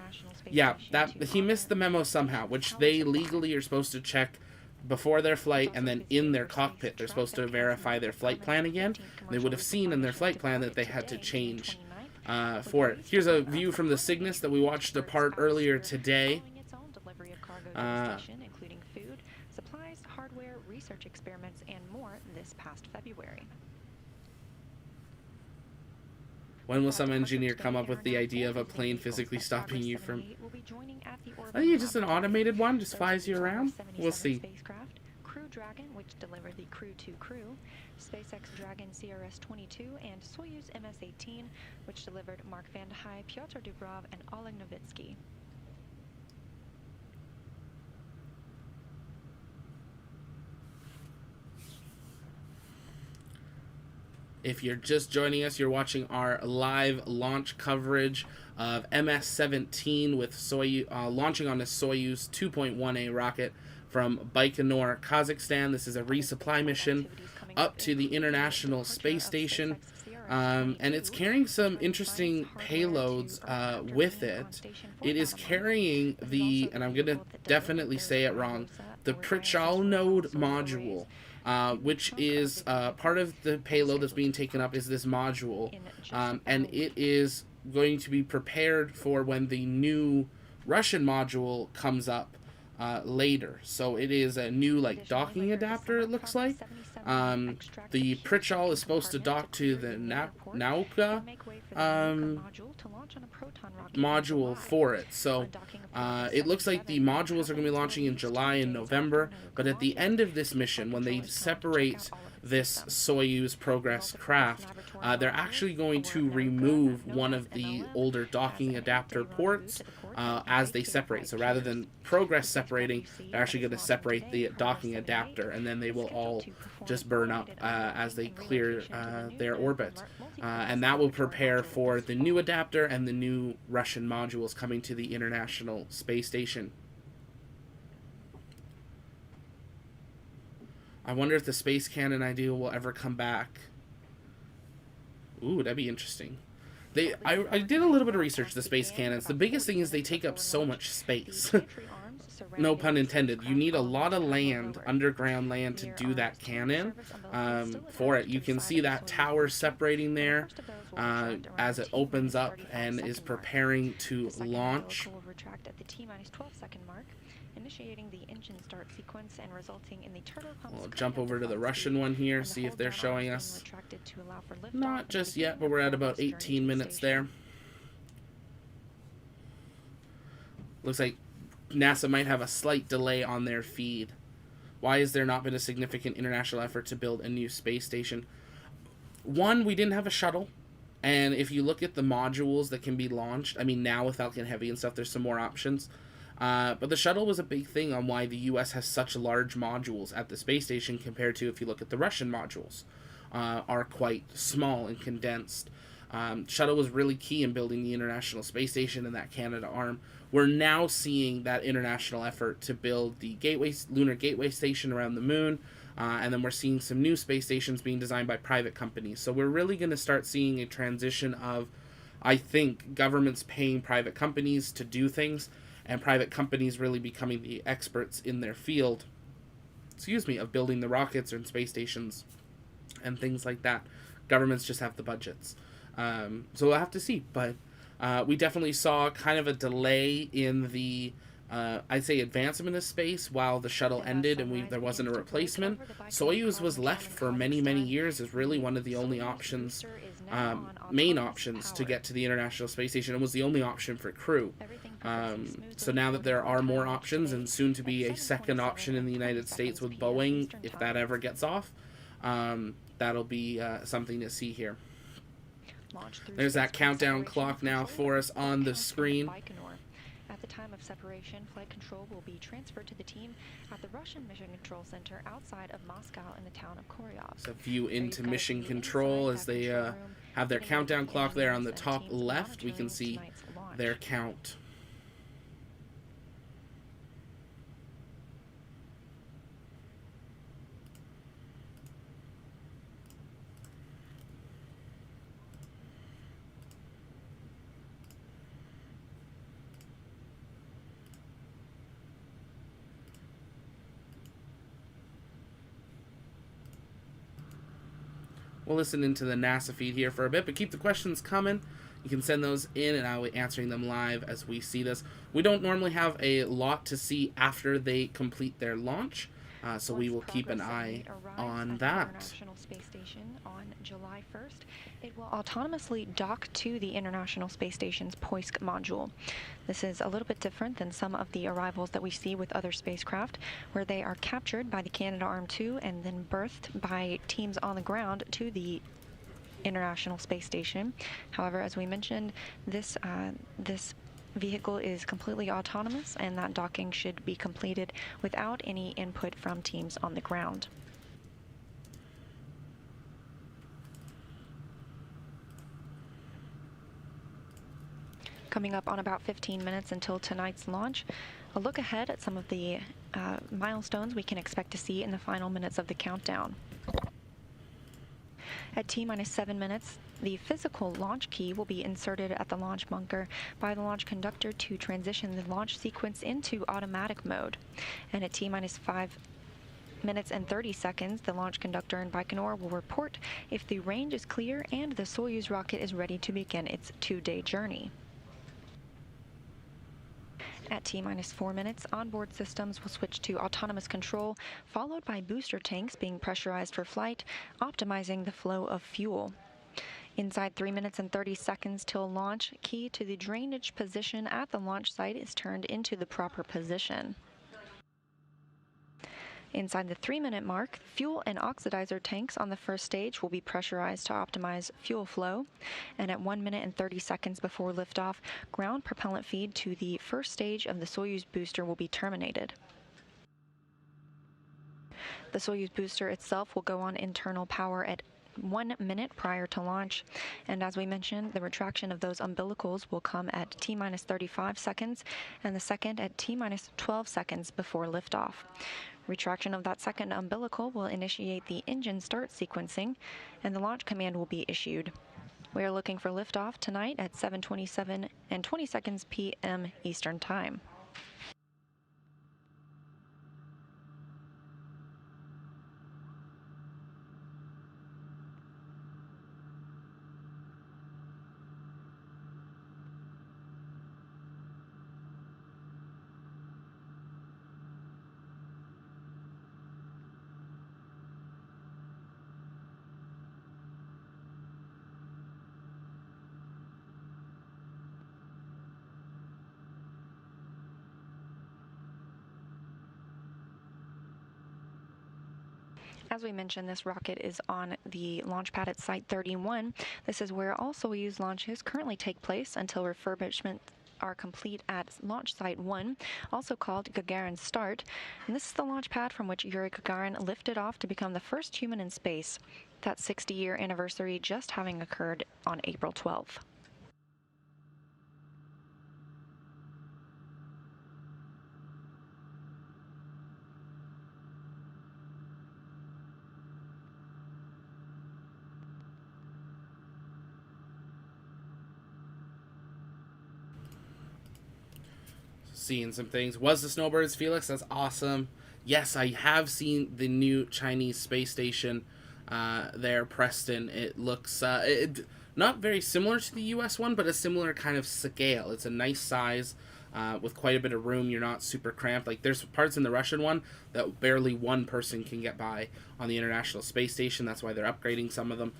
A: Yeah, that he missed the memo somehow, which they legally are supposed to check before their flight, and then in their cockpit they're supposed to verify their flight plan again. They would have seen in their flight plan that they had to change for it. Here's a view from the Cygnus that we watched a part earlier today.
F: Including food, supplies, hardware, research experiments, and more this past February.
A: When will some engineer come up with the idea of a plane physically stopping you from... I think it's just an automated one, just flies you around. We'll see.
F: Crew Dragon, which delivered the Crew 2 crew, SpaceX Dragon CRS-22, and Soyuz MS-18, which delivered Mark Vande Hei, Pyotr Dubrov, and Oleg Novitsky.
A: If you're just joining us, you're watching our live launch coverage of MS-17 with Soyuz launching on the Soyuz 2.1A rocket from Baikonur, Kazakhstan. This is a resupply mission up to the International Space Station, and it's carrying some interesting payloads with it. It is carrying the, and I'm going to definitely say it wrong, the Prichal node module. Which is part of the payload that's being taken up is this module, and it is going to be prepared for when the new Russian module comes up later. So it is a new docking adapter, it looks like. The Prichal is supposed to dock to the Nauka module for it. So it looks like the modules are going to be launching in July and November, but at the end of this mission, when they separate this Soyuz Progress craft, they're actually going to remove one of the older docking adapter ports as they separate. So rather than Progress separating, they're actually going to separate the docking adapter, and then they will all just burn up as they clear their orbit. And that will prepare for the new adapter and the new Russian modules coming to the International Space Station. I wonder if the space cannon idea will ever come back. Ooh, that'd be interesting. I did a little bit of research, the space cannons. The biggest thing is they take up so much space. no pun intended, you need a lot of land, underground land, to do that cannon for it. You can see that tower separating there as it opens up and is preparing to launch.
F: Will retract at the T-minus 12-second mark, initiating the engine start sequence and resulting in the turbo pumps.
A: We'll jump over to the Russian one here, see if they're showing us. Not just yet, but we're at about 18 minutes there. Looks like NASA might have a slight delay on their feed. Why has there not been a significant international effort to build a new space station? One, we didn't have a shuttle. And if you look at the modules that can be launched, I mean, now with Falcon Heavy and stuff, there's some more options. But the shuttle was a big thing on why the U.S. has such large modules at the space station compared to, if you look at the Russian modules, are quite small and condensed. Shuttle was really key in building the International Space Station and that Canada arm. We're now seeing that international effort to build the lunar gateway station around the moon, and then we're seeing some new space stations being designed by private companies. So we're really going to start seeing a transition of, I think, governments paying private companies to do things, and private companies really becoming the experts in their field, of building the rockets and space stations and things like that. Governments just have the budgets. So we'll have to see, but we definitely saw kind of a delay in the, I'd say, advancement of space while the shuttle ended and there wasn't a replacement. Soyuz was left for many, many years as really one of the only options, main options to get to the International Space Station. It was the only option for crew. So now that there are more options and soon to be a second option in the United States with Boeing, if that ever gets off, that'll be something to see here. There's that countdown clock now for us on the screen.
F: At the time of separation, flight control will be transferred to the team at the Russian Mission Control Center outside of Moscow in the town of Koryov.
A: It's a view into mission control as they have their countdown clock there on the top left. We can see their count. We'll listen into the NASA feed here for a bit, but keep the questions coming. You can send those in, and I'll be answering them live as we see this. We don't normally have a lot to see after they complete their launch, so we will keep an eye on that.
F: International Space Station on July 1st. It will autonomously dock to the International Space Station's Poisk module. This is a little bit different than some of the arrivals that we see with other spacecraft, where they are captured by the Canadarm2 and then berthed by teams on the ground to the International Space Station. However, as we mentioned, this vehicle is completely autonomous, and that docking should be completed without any input from teams on the ground. Coming up on about 15 minutes until tonight's launch, a look ahead at some of the milestones we can expect to see in the final minutes of the countdown. At T-minus 7 minutes, the physical launch key will be inserted at the launch bunker by the launch conductor to transition the launch sequence into automatic mode. And at T-minus 5 minutes and 30 seconds, the launch conductor in Baikonur will report if the range is clear and the Soyuz rocket is ready to begin its 2-day journey. At T-minus 4 minutes, onboard systems will switch to autonomous control, followed by booster tanks being pressurized for flight, optimizing the flow of fuel. Inside 3 minutes and 30 seconds till launch, key to the drainage position at the launch site is turned into the proper position. Inside the 3-minute mark, fuel and oxidizer tanks on the first stage will be pressurized to optimize fuel flow. And at 1 minute and 30 seconds before liftoff, ground propellant feed to the first stage of the Soyuz booster will be terminated. The Soyuz booster itself will go on internal power at 1 minute prior to launch, and as we mentioned, the retraction of those umbilicals will come at T-minus 35 seconds, and the second at T-minus 12 seconds before liftoff. Retraction of that second umbilical will initiate the engine start sequencing, and the launch command will be issued. We are looking for liftoff tonight at 7:27 and 20 seconds p.m. Eastern Time. As we mentioned, this rocket is on the launch pad at Site 31. This is where all Soyuz launches currently take place until refurbishment are complete at Launch Site 1, also called Gagarin Start. And this is the launch pad from which Yuri Gagarin lifted off to become the first human in space. That 60-year anniversary just having occurred on April 12th.
A: Seeing some things. Was the snowbirds, Felix? That's awesome. Yes, I have seen the new Chinese space station there, Preston. It looks not very similar to the US one, but a similar kind of scale. It's a nice size with quite a bit of room. You're not super cramped. Like, there's parts in the Russian one that barely one person can get by on the International Space Station. That's why they're upgrading some of them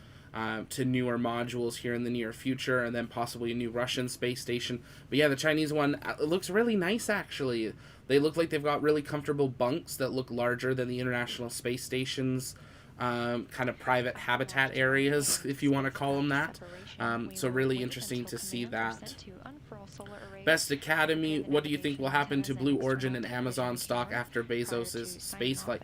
A: to newer modules here in the near future, and then possibly a new Russian space station. But yeah, the Chinese one, it looks really nice, actually. They look like they've got really comfortable bunks that look larger than the International Space Station's kind of private habitat areas, if you want to call them that. So really interesting to see that. Best Academy, what do you think will happen to Blue Origin and Amazon stock after Bezos' spaceflight?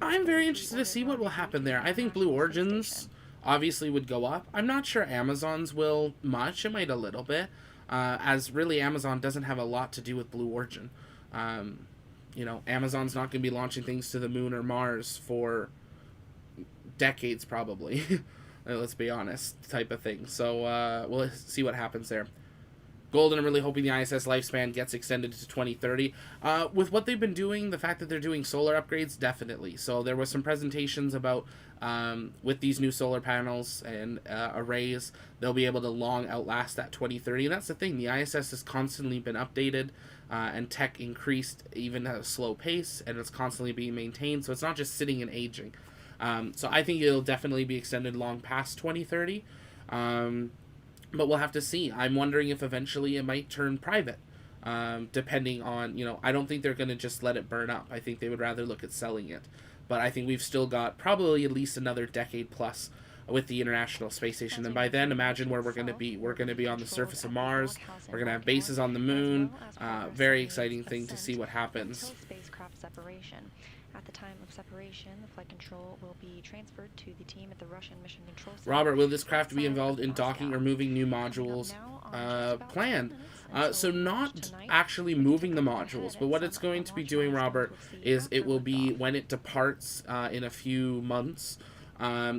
A: I'm very interested to see what will happen there. I think Blue Origin's obviously would go up. I'm not sure Amazon's will much. It might a little bit, as really Amazon doesn't have a lot to do with Blue Origin. You know, Amazon's not going to be launching things to the moon or Mars for decades, probably. Let's be honest, type of thing. So we'll see what happens there. Golden, I'm really hoping the ISS lifespan gets extended to 2030. With what they've been doing, the fact that they're doing solar upgrades, definitely. So there was some presentations about with these new solar panels and arrays, they'll be able to long outlast that 2030. And that's the thing, the ISS has constantly been updated and tech increased even at a slow pace, and it's constantly being maintained. So it's not just sitting and aging. So I think it'll definitely be extended long past 2030. But we'll have to see. I'm wondering if eventually it might turn private, depending on, you know, I don't think they're going to just let it burn up. I think they would rather look at selling it. But I think we've still got probably at least another decade plus with the International Space Station. And by then, imagine where we're going to be. We're going to be on the surface of Mars. We're going to have bases on the moon. Very exciting thing to see what happens.
F: At the time of separation, the flight control will be transferred to the team at the Russian Mission Control Center.
A: Robert, will this craft be involved in docking or moving new modules planned? So not actually moving the modules, but what it's going to be doing, Robert, is it will be, when it departs in a few months,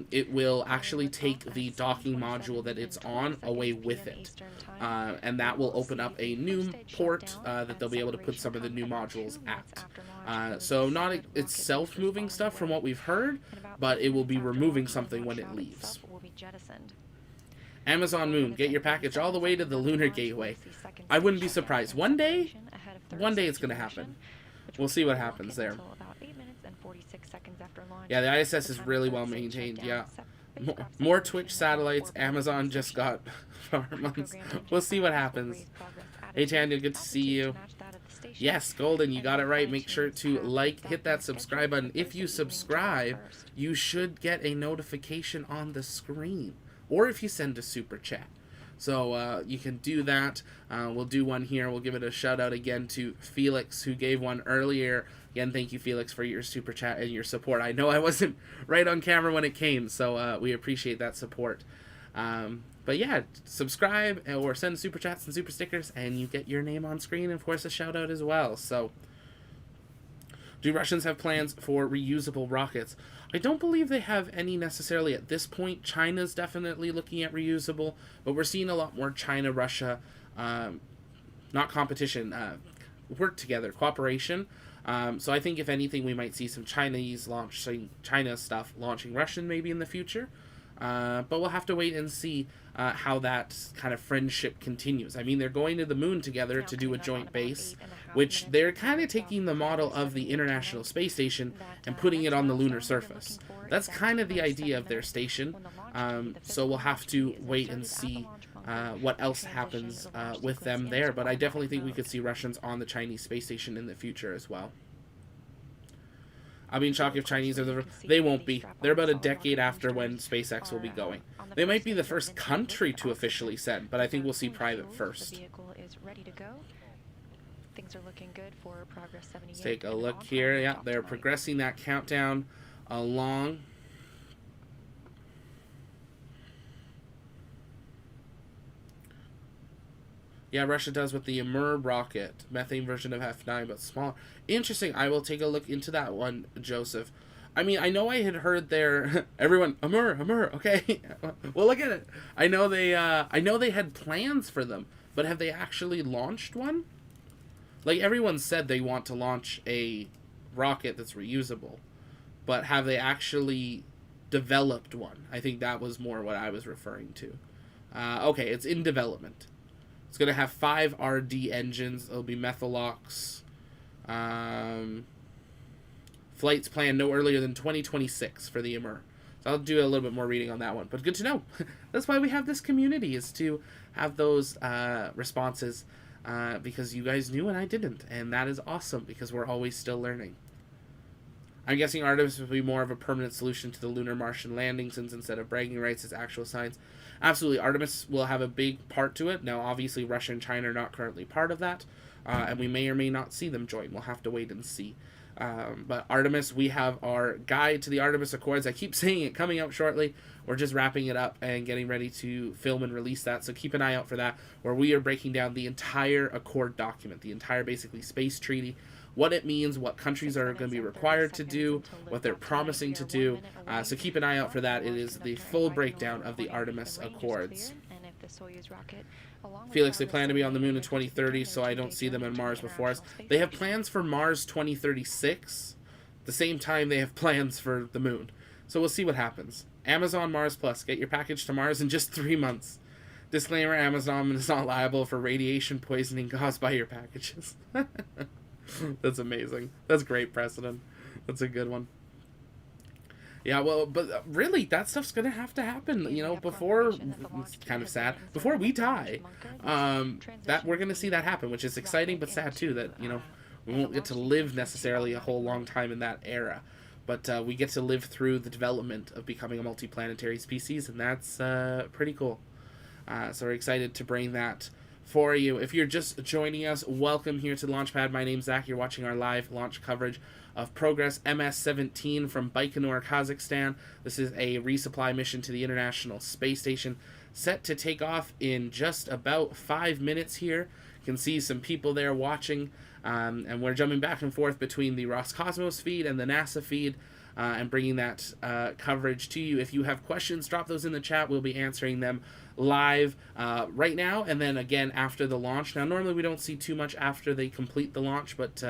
A: it will actually take the docking module that it's on away with it. And that will open up a new port that they'll be able to put some of the new modules at. So not itself moving stuff from what we've heard, but it will be removing something when it leaves. Amazon Moon, get your package all the way to the Lunar Gateway. I wouldn't be surprised. One day it's going to happen. We'll see what happens there. Yeah, the ISS is really well maintained, yeah. More Twitch satellites. Amazon just got months. We'll see what happens. Hey, Tanya, good to see you. Yes, Golden, you got it right. Make sure to like, hit that subscribe button. If you subscribe, you should get a notification on the screen. Or if you send a super chat. So you can do that. We'll do one here. We'll give it a shout out again to Felix, who gave one earlier. Again, thank you, Felix, for your super chat and your support. I know I wasn't right on camera when it came, so we appreciate that support. But yeah, subscribe or send super chats and super stickers, and you get your name on screen, and of course a shout out as well. So, do Russians have plans for reusable rockets? I don't believe they have any necessarily at this point. China's definitely looking at reusable, but we're seeing a lot more China-Russia, not competition, work together, cooperation. So I think if anything, we might see some Chinese launching China stuff launching Russian maybe in the future. But we'll have to wait and see how that kind of friendship continues. I mean, they're going to the moon together to do a joint base, which they're kind of taking the model of the International Space Station and putting it on the lunar surface. That's kind of the idea of their station. So we'll have to wait and see what else happens with them there. But I definitely think we could see Russians on the Chinese space station in the future as well. I'll be in shock if Chinese are the... They won't be. They're about a decade after when SpaceX will be going. They might be the first country to officially send, but I think we'll see private first.
F: The vehicle is ready to go. Things are looking good for Progress 78.
A: Let's take a look here. Yeah, they're progressing that countdown along. Yeah, Russia does with the Amur rocket, methane version of F9, but smaller. Interesting. I will take a look into that one, Joseph. I mean, I know I had heard there. Everyone, Amur, okay. Well, look at it. I know they had plans for them, but have they actually launched one? Like, everyone said they want to launch a rocket that's reusable, but have they actually developed one? I think that was more what I was referring to. Okay, it's in development. It's going to have 5 RD engines. It'll be Methalox. Flights planned no earlier than 2026 for the Amur. So I'll do a little bit more reading on that one. But good to know. That's why we have this community, is to have those responses. Because you guys knew and I didn't. And that is awesome, because we're always still learning. I'm guessing Artemis will be more of a permanent solution to the lunar Martian landing, since instead of bragging rights, it's actual science. Absolutely, Artemis will have a big part to it. Now, obviously, Russia and China are not currently part of that, and we may or may not see them join. We'll have to wait and see. But Artemis, we have our guide to the Artemis Accords. I keep saying it, coming out shortly. We're just wrapping it up and getting ready to film and release that, so keep an eye out for that, where we are breaking down the entire Accord document, the entire, basically, space treaty, what it means, what countries are going to be required to do, what they're promising to do. So keep an eye out for that. It is the full breakdown of the Artemis Accords. Felix, they plan to be on the moon in 2030, so I don't see them on Mars before us. They have plans for Mars 2036, the same time they have plans for the moon. So we'll see what happens. Amazon Mars Plus, get your package to Mars in just 3 months. Disclaimer, Amazon is not liable for radiation poisoning caused by your packages. That's amazing. That's great, Preston. That's a good one. Yeah, well, but really, that stuff's going to have to happen, you know, before, it's kind of sad, before we die. That we're going to see that happen, which is exciting but sad, too, that, you know, we won't get to live necessarily a whole long time in that era. But we get to live through the development of becoming a multiplanetary species, and that's pretty cool. So we're excited to bring that for you. If you're just joining us, welcome here to Launchpad. My name's Zach. You're watching our live launch coverage of Progress MS-17 from Baikonur, Kazakhstan. This is a resupply mission to the International Space Station, set to take off in just about 5 minutes here. You can see some people there watching, and we're jumping back and forth between the Roscosmos feed and the NASA feed, and bringing that coverage to you. If you have questions, drop those in the chat. We'll be answering them live right now, and then again after the launch. Now, normally we don't see too much after they complete the launch, but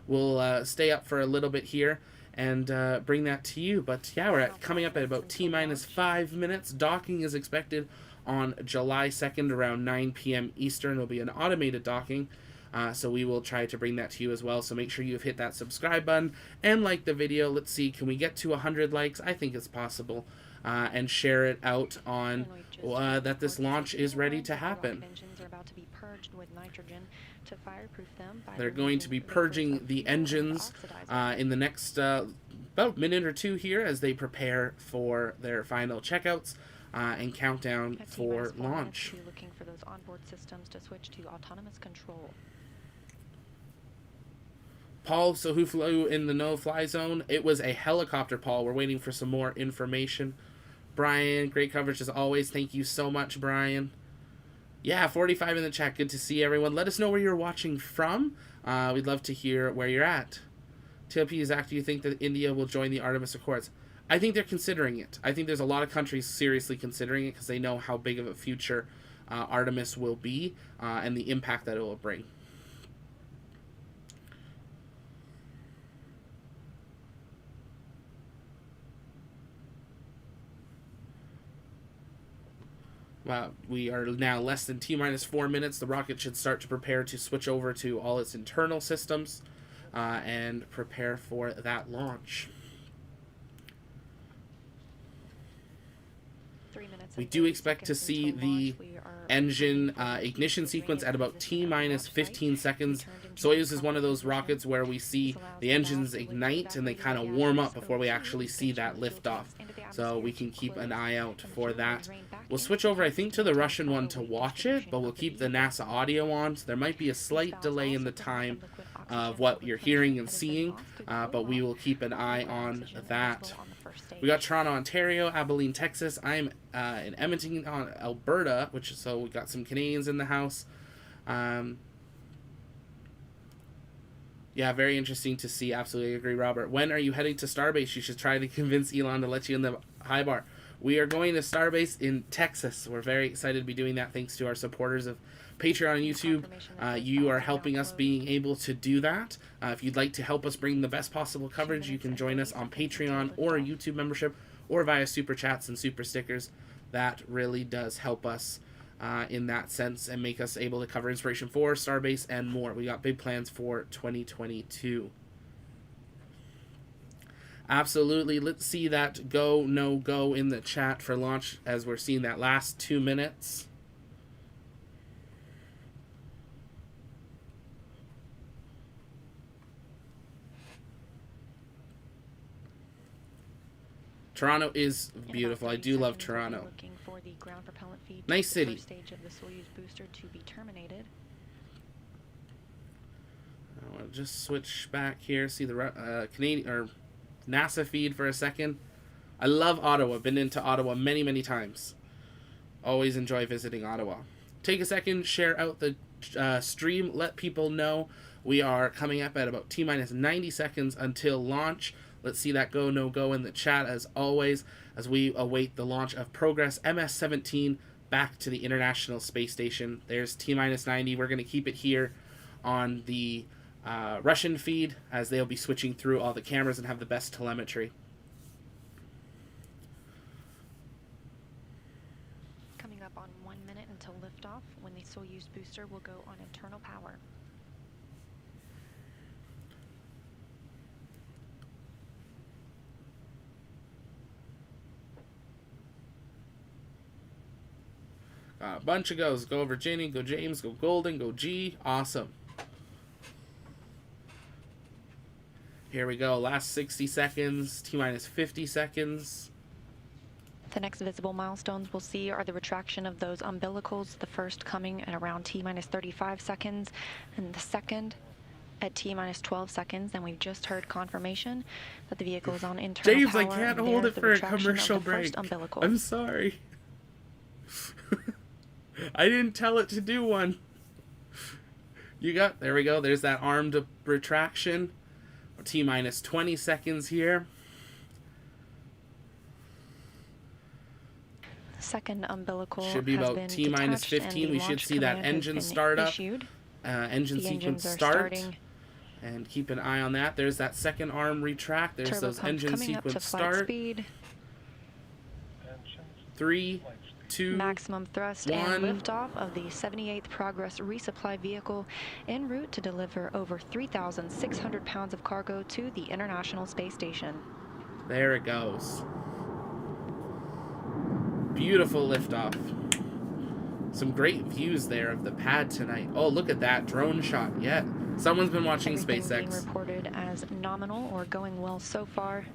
A: we'll stay up for a little bit here and bring that to you. But yeah, we're coming up at about T-minus 5 minutes. Docking is expected on July 2nd around 9 p.m. Eastern. It'll be an automated docking. So we will try to bring that to you as well. So make sure you've hit that subscribe button and like the video. Let's see, can we get to 100 likes? I think it's possible. And share it out on that this launch is ready to happen. They're going to be purging the engines in the next about minute or two here as they prepare for their final checkouts and countdown for launch.
F: Looking for those onboard systems to switch to autonomous control.
A: Paul, so who flew in the no-fly zone? It was a helicopter, Paul. We're waiting for some more information. Brian, great coverage as always. Thank you so much, Brian. Yeah, 45 in the chat. Good to see everyone. Let us know where you're watching from. We'd love to hear where you're at. TLP, Zach, do you think that India will join the Artemis Accords? I think they're considering it. I think there's a lot of countries seriously considering it because they know how big of a future Artemis will be and the impact that it will bring. We are now less than T-minus 4 minutes. The rocket should start to prepare to switch over to all its internal systems and prepare for that launch.
F: 3 minutes.
A: We do expect to see the engine ignition sequence at about T-minus 15 seconds. Soyuz is one of those rockets where we see the engines ignite and they kind of warm up before we actually see that liftoff. So we can keep an eye out for that. We'll switch over, I think, to the Russian one to watch it, but we'll keep the NASA audio on. So there might be a slight delay in the time of what you're hearing and seeing, but we will keep an eye on that. We got Toronto, Ontario, Abilene, Texas. I'm in Edmonton, Alberta, so we got some Canadians in the house. Yeah, very interesting to see. Absolutely agree, Robert. When are you heading to Starbase? You should try to convince Elon to let you in the high bar. We are going to Starbase in Texas. We're very excited to be doing that thanks to our supporters of Patreon and YouTube. You are helping us being able to do that. If you'd like to help us bring the best possible coverage, you can join us on Patreon or a YouTube membership or via Super Chats and Super Stickers. That really does help us in that sense and make us able to cover Inspiration 4, Starbase, and more. We got big plans for 2022. Absolutely. Let's see that go, no go in the chat for launch as we're seeing that last 2 minutes. Toronto is beautiful. I do love Toronto. Nice city. I'll just switch back here. See the Canadian or NASA feed for a second. I love Ottawa. Been into Ottawa many, many times. Always enjoy visiting Ottawa. Take a second, share out the stream. Let people know we are coming up at about T-minus 90 seconds until launch. Let's see that go, no go in the chat as always as we await the launch of Progress MS-17 back to the International Space Station. There's T-minus 90. We're going to keep it here on the Russian feed as they'll be switching through all the cameras and have the best telemetry.
F: Coming up on 1 minute until liftoff when the Soyuz booster will go on internal power.
A: A bunch of goes. Go Virginia, go James, go Golden, go G. Awesome. Here we go. Last 60 seconds. T-minus 50 seconds.
F: The next visible milestones we'll see are the retraction of those umbilicals, the first coming at around T-minus 35 seconds, and the second at T-minus 12 seconds. And we've just heard confirmation that the vehicle is on internal
A: James,
F: power.
A: I can't hold it for a commercial break. I'm sorry. I didn't tell it to do one. There we go. There's that armed retraction. T-minus 20 seconds here.
F: Second umbilical
A: should be about T-minus 15. We should see that engine start up. Engine sequence start. And keep an eye on that. There's that second arm retract. There's those engine sequence start. 3, 2,
F: maximum thrust
A: 1.
F: And liftoff of the 78th Progress resupply vehicle en route to deliver over 3,600 pounds of cargo to the International Space Station.
A: There it goes. Beautiful liftoff. Some great views there of the pad tonight. Oh, look at that drone shot. Yeah, someone's been watching SpaceX.
F: Being reported as nominal or going well so far.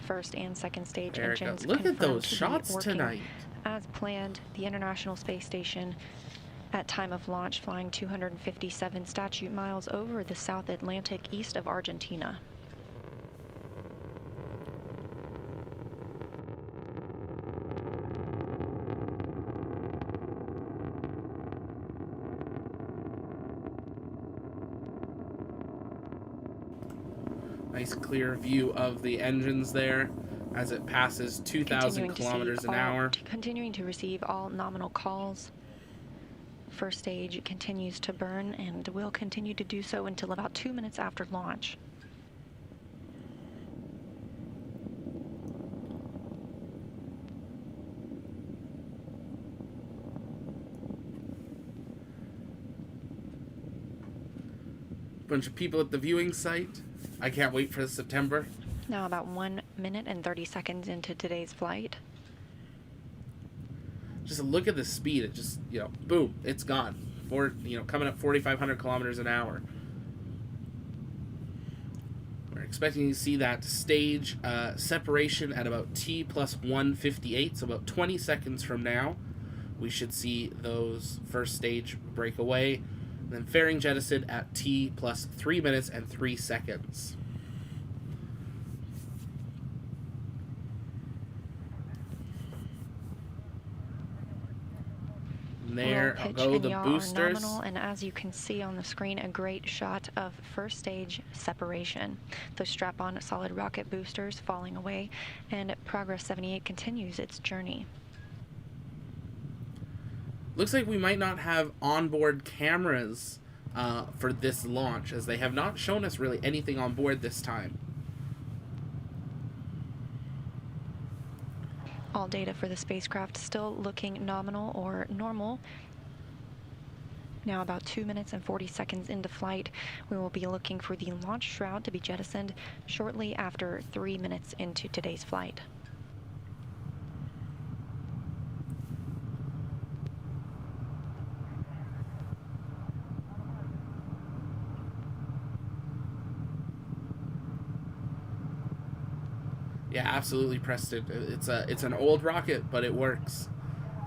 F: First and second stage engines.
A: Look at those shots tonight.
F: As planned, the International Space Station at time of launch flying 257 statute miles over the South Atlantic east of Argentina.
A: Nice clear view of the engines there as it passes 2,000 kilometers an hour.
F: Continuing to receive all nominal calls. First stage continues to burn and will continue to do so until about 2 minutes after launch.
A: Bunch of people at the viewing site. I can't wait for September.
F: Now about 1 minute and 30 seconds into today's flight.
A: just look at the speed. It just, boom, it's gone. Coming up 4,500 kilometers an hour. We're expecting to see that stage separation at about T plus 158, so about 20 seconds from now. We should see those first stage break away. And then fairing jettison at T plus 3 minutes and 3 seconds. There go the boosters.
F: Nominal, and as you can see on the screen, a great shot of first stage separation. Those strap-on solid rocket boosters falling away, and Progress 78 continues its journey.
A: Looks like we might not have onboard cameras for this launch, as they have not shown us really anything on board this time.
F: All data for the spacecraft still looking nominal or normal. Now about 2 minutes and 40 seconds into flight, we will be looking for the launch shroud to be jettisoned shortly after 3 minutes into today's flight.
A: Yeah, absolutely, Preston. It's an old rocket, but it works.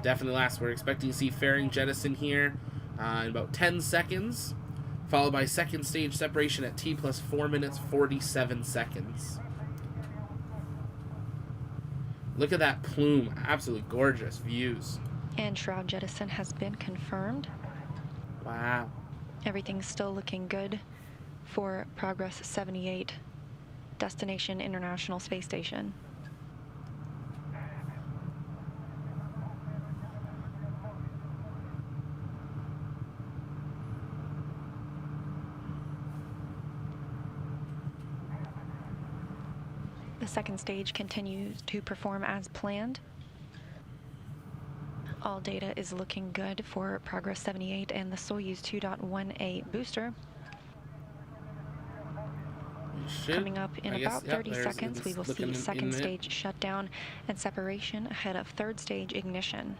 A: Definitely lasts. We're expecting to see fairing jettison here in about 10 seconds, followed by second stage separation at T plus 4 minutes 47 seconds. Look at that plume. Absolutely gorgeous views.
F: And shroud jettison has been confirmed.
A: Wow.
F: Everything's still looking good for Progress 78. Destination International Space Station. The second stage continues to perform as planned. All data is looking good for Progress 78 and the Soyuz 2.1A booster. Coming up in about 30 seconds, we will see second stage shutdown and separation ahead of third stage ignition.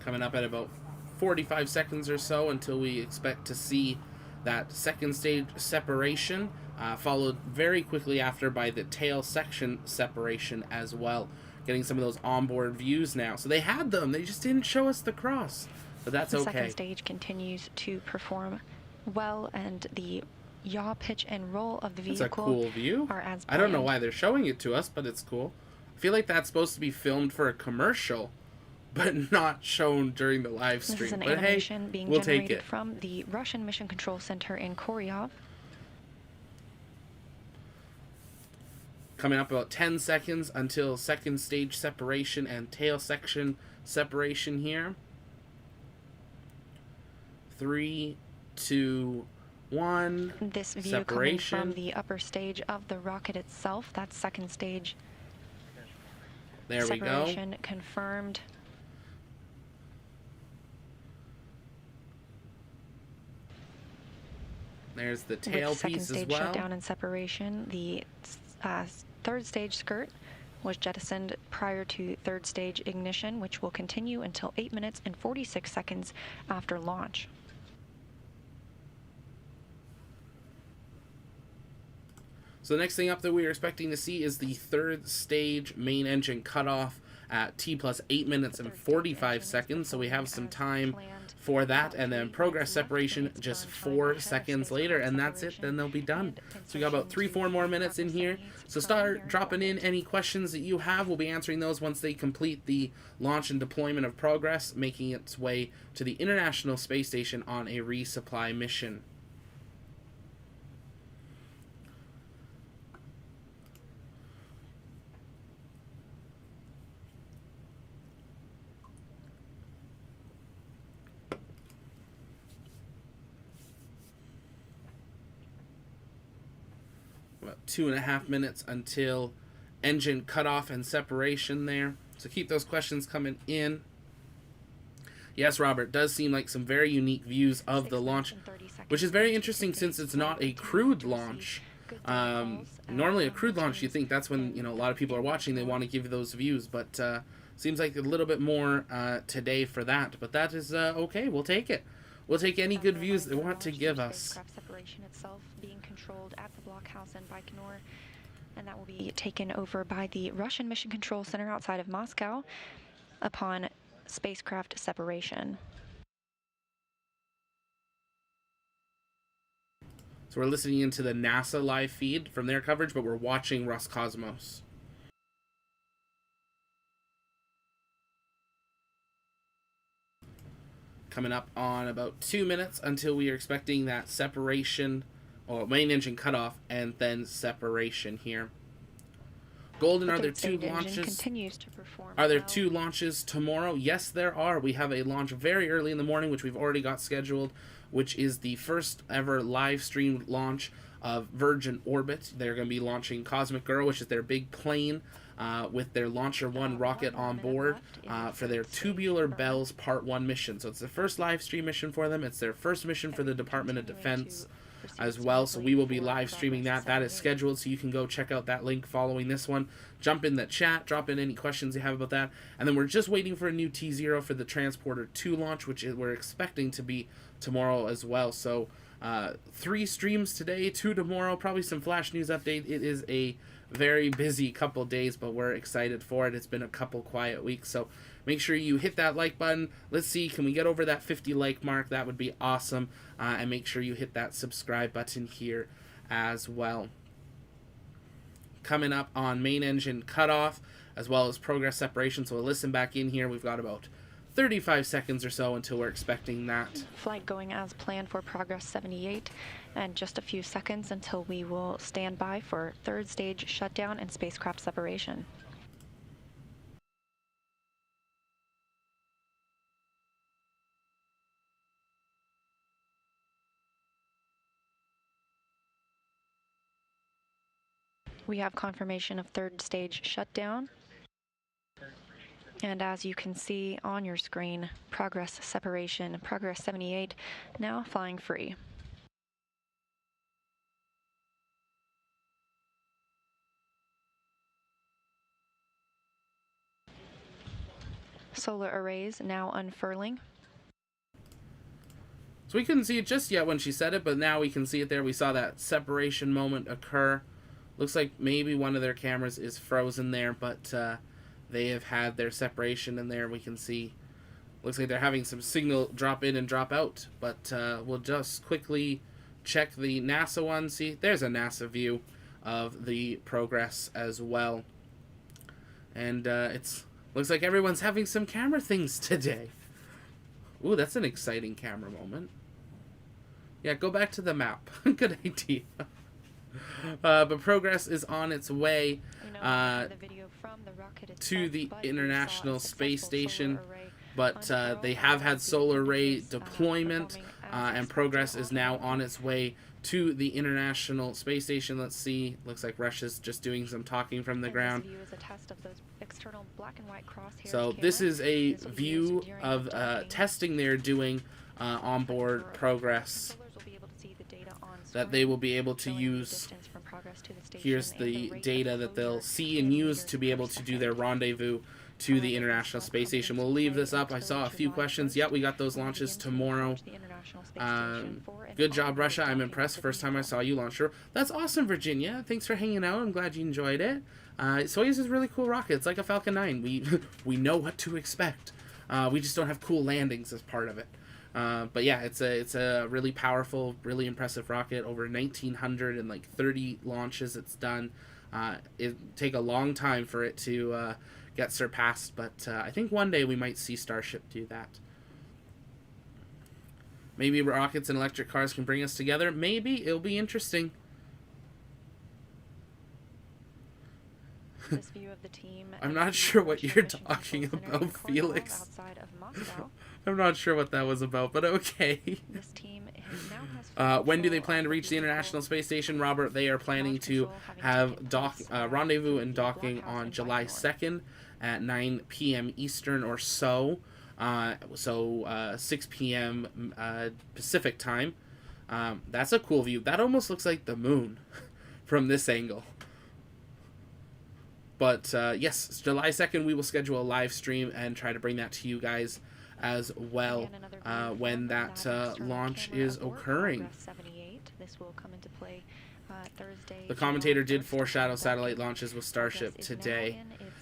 A: Coming up at about 45 seconds or so until we expect to see that second stage separation, followed very quickly after by the tail section separation as well. Getting some of those onboard views now. So they had them, they just didn't show us the cross. But that's okay.
F: The second stage continues to perform well, and the yaw, pitch, and roll of the vehicle
A: That's a cool view.
F: Are as planned.
A: I don't know why they're showing it to us, but it's cool. I feel like that's supposed to be filmed for a commercial, but not shown during the live stream.
F: This is an
A: but
F: animation
A: hey,
F: being
A: we'll
F: generated
A: take it.
F: from the Russian Mission Control Center in Koryov.
A: Coming up about 10 seconds until second stage separation and tail section separation here. 3, 2, 1.
F: This view
A: separation.
F: Coming from the upper stage of the rocket itself. That's second stage.
A: There we go.
F: Separation confirmed.
A: There's the tail
F: With second
A: piece as
F: stage
A: well.
F: shutdown and separation, the third stage skirt was jettisoned prior to third stage ignition, which will continue until 8 minutes and 46 seconds after launch.
A: So the next thing up that we are expecting to see is the third stage main engine cutoff at T plus 8 minutes and 45 seconds. So we have some time for that, and then progress separation just 4 seconds later, and that's it. Then they'll be done. So we got about 3-4 more minutes in here. So start dropping in any questions that you have. We'll be answering those once they complete the launch and deployment of Progress, making its way to the International Space Station on a resupply mission. About 2.5 minutes until engine cutoff and separation there. So keep those questions coming in. Yes, Robert, does seem like some very unique views of the launch, which is very interesting since it's not a crewed launch. Normally a crewed launch, you think that's when, you know, a lot of people are watching, they want to give you those views, but seems like a little bit more today for that. But that is okay, we'll take it. We'll take any good views they want to give us.
F: Spacecraft separation itself being controlled at the blockhouse in Baikonur, and that will be taken over by the Russian Mission Control Center outside of Moscow upon spacecraft separation.
A: So we're listening into the NASA live feed from their coverage, but we're watching Roscosmos. Coming up on about 2 minutes until we are expecting that separation, or main engine cutoff, and then separation here. Golden, are there two launches? Are there two launches tomorrow? Yes, there are. We have a launch very early in the morning, which we've already got scheduled, which is the first ever live streamed launch of Virgin Orbit. They're going to be launching Cosmic Girl, which is their big plane, with their Launcher 1 rocket on board for their Tubular Bells Part 1 mission. So it's the first live stream mission for them. It's their first mission for the Department of Defense as well. So we will be live streaming that. That is scheduled, so you can go check out that link following this one. Jump in the chat, drop in any questions you have about that. And then we're just waiting for a new T0 for the Transporter 2 launch, which we're expecting to be tomorrow as well. So 3 streams today, 2 tomorrow, probably some flash news update. It is a very busy couple days, but we're excited for it. It's been a couple quiet weeks, so make sure you hit that like button. Let's see, can we get over that 50 like mark? That would be awesome. And make sure you hit that subscribe button here as well. Coming up on main engine cutoff, as well as progress separation. So we'll listen back in here. We've got about 35 seconds or so until we're expecting that.
F: Flight going as planned for Progress 78, and just a few seconds until we will stand by for third stage shutdown and spacecraft separation. We have confirmation of third stage shutdown. And as you can see on your screen, Progress separation, Progress 78 now flying free. Solar arrays now unfurling.
A: So we couldn't see it just yet when she said it, but now we can see it there. We saw that separation moment occur. Looks like maybe one of their cameras is frozen there, but they have had their separation in there. We can see, looks like they're having some signal drop in and drop out, but we'll just quickly check the NASA one. See, there's a NASA view of the Progress as well. And it's looks like everyone's having some camera things today. Ooh, that's an exciting camera moment. Yeah, go back to the map. Good idea. But Progress is on its way to the International Space Station, but they have had solar array deployment, and Progress is now on its way to the International Space Station. Let's see, looks like Russia's just doing some talking from the ground. So this is a view of testing they're doing on board Progress that they will be able to use. Here's the data that they'll see and use to be able to do their rendezvous to the International Space Station. We'll leave this up. I saw a few questions. Yep, we got those launches tomorrow. Good job, Russia. I'm impressed. First time I saw you launch. That's awesome, Virginia. Thanks for hanging out. I'm glad you enjoyed it. Soyuz is a really cool rocket. It's like a Falcon 9. We know what to expect. We just don't have cool landings as part of it. But yeah, it's a really powerful, really impressive rocket. Over 1,930 launches it's done. It take a long time for it to get surpassed, but I think one day we might see Starship do that. Maybe rockets and electric cars can bring us together. Maybe. It'll be interesting.
F: This view of the team.
A: I'm not sure what you're talking about, Felix. I'm not sure what that was about, but okay.
F: This team now has
A: when do they plan to reach the International Space Station, Robert? They are planning to have rendezvous and docking on July 2nd at 9 p.m. Eastern or so. 6 p.m. Pacific time. That's a cool view. That almost looks like the moon from this angle. But yes, July 2nd, we will schedule a live stream and try to bring that to you guys as well when that launch is occurring.
F: This will come into play Thursday.
A: The commentator did foreshadow satellite launches with Starship today.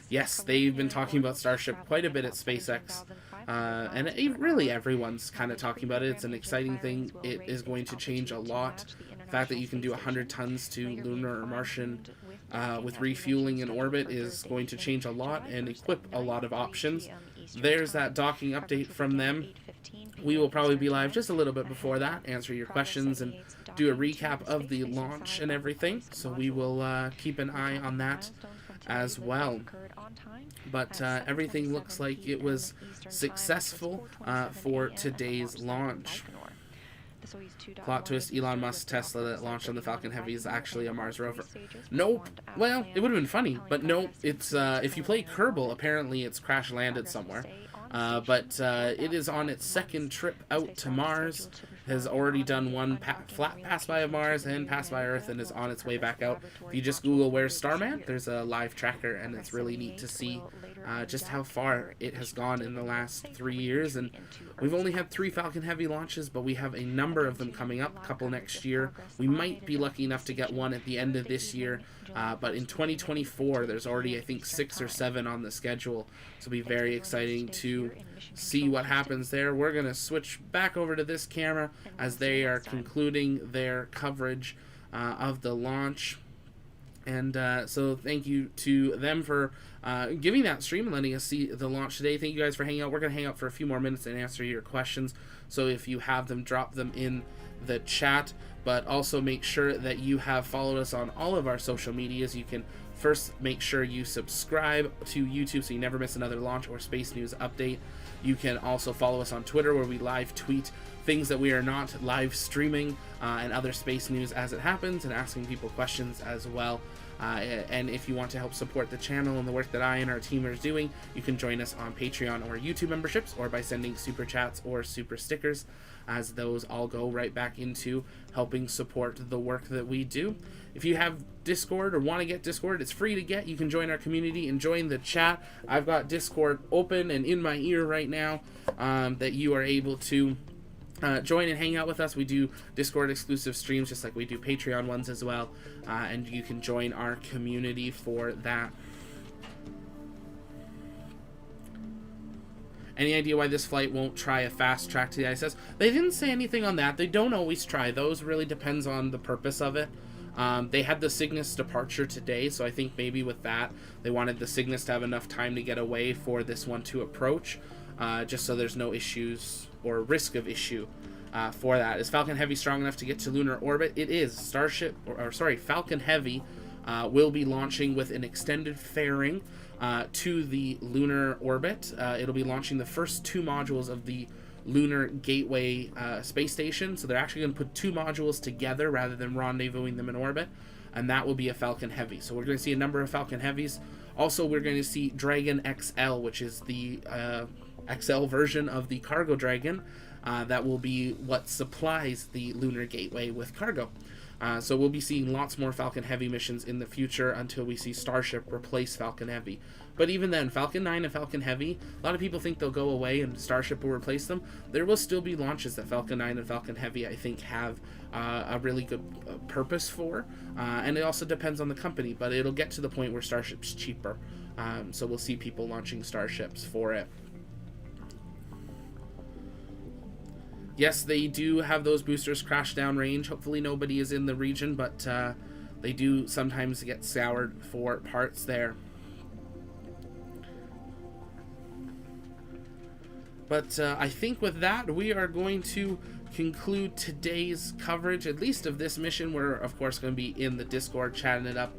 A: Yes, they've been talking about Starship quite a bit at SpaceX, and really everyone's kind of talking about it. It's an exciting thing. It is going to change a lot. The fact that you can do 100 tons to lunar or Martian with refueling in orbit is going to change a lot and equip a lot of options. There's that docking update from them. We will probably be live just a little bit before that, answer your questions and do a recap of the launch and everything. So we will keep an eye on that as well. But everything looks like it was successful for today's launch. Plot twist, Elon Musk's Tesla that launched on the Falcon Heavy is actually a Mars rover. Nope. Well, it would have been funny, but no, it's if you play Kerbal, apparently it's crash landed somewhere. But it is on its second trip out to Mars, has already done one flat pass by of Mars and pass by Earth, and is on its way back out. If you just Google "Where's Starman?" there's a live tracker, and it's really neat to see just how far it has gone in the last 3 years. And we've only had 3 Falcon Heavy launches, but we have a number of them coming up, a couple next year. We might be lucky enough to get one at the end of this year, but in 2024 there's already, I think, 6 or 7 on the schedule. So it'll be very exciting to see what happens there. We're going to switch back over to this camera as they are concluding their coverage of the launch. And so thank you to them for giving that stream and letting us see the launch today. Thank you guys for hanging out. We're going to hang out for a few more minutes and answer your questions. So if you have them, drop them in the chat. But also make sure that you have followed us on all of our social medias. You can first make sure you subscribe to YouTube so you never miss another launch or space news update. You can also follow us on Twitter, where we live tweet things that we are not live streaming and other space news as it happens, and asking people questions as well. And if you want to help support the channel and the work that I and our team are doing, you can join us on Patreon or YouTube memberships, or by sending super chats or super stickers, as those all go right back into helping support the work that we do. If you have Discord or want to get Discord, it's free to get. You can join our community and join the chat. I've got Discord open and in my ear right now, that you are able to join and hang out with us. We do Discord exclusive streams just like we do Patreon ones as well, and you can join our community for that. Any idea why this flight won't try a fast track to the ISS? They didn't say anything on that. They don't always try those. Really depends on the purpose of it. They had the Cygnus departure today, so I think maybe with that they wanted the Cygnus to have enough time to get away for this one to approach, just so there's no issues or risk of issue for that. Is Falcon Heavy strong enough to get to lunar orbit? It is. Falcon Heavy will be launching with an extended fairing to the lunar orbit. It'll be launching the first 2 modules of the Lunar Gateway space station. So they're actually going to put 2 modules together rather than rendezvousing them in orbit, and that will be a Falcon Heavy. So we're going to see a number of Falcon Heavies. Also, we're going to see Dragon XL, which is the XL version of the Cargo Dragon. That will be what supplies the Lunar Gateway with cargo. So we'll be seeing lots more Falcon Heavy missions in the future until we see Starship replace Falcon Heavy. But even then, Falcon 9 and Falcon Heavy, a lot of people think they'll go away and Starship will replace them. There will still be launches that Falcon 9 and Falcon Heavy, I think, have a really good purpose for. And it also depends on the company, but it'll get to the point where Starship's cheaper. So we'll see people launching Starships for it. Yes, they do have those boosters crash down range. Hopefully nobody is in the region, but they do sometimes get scoured for parts there. But I think with that, we are going to conclude today's coverage, at least of this mission. We're, of course, going to be in the Discord chatting it up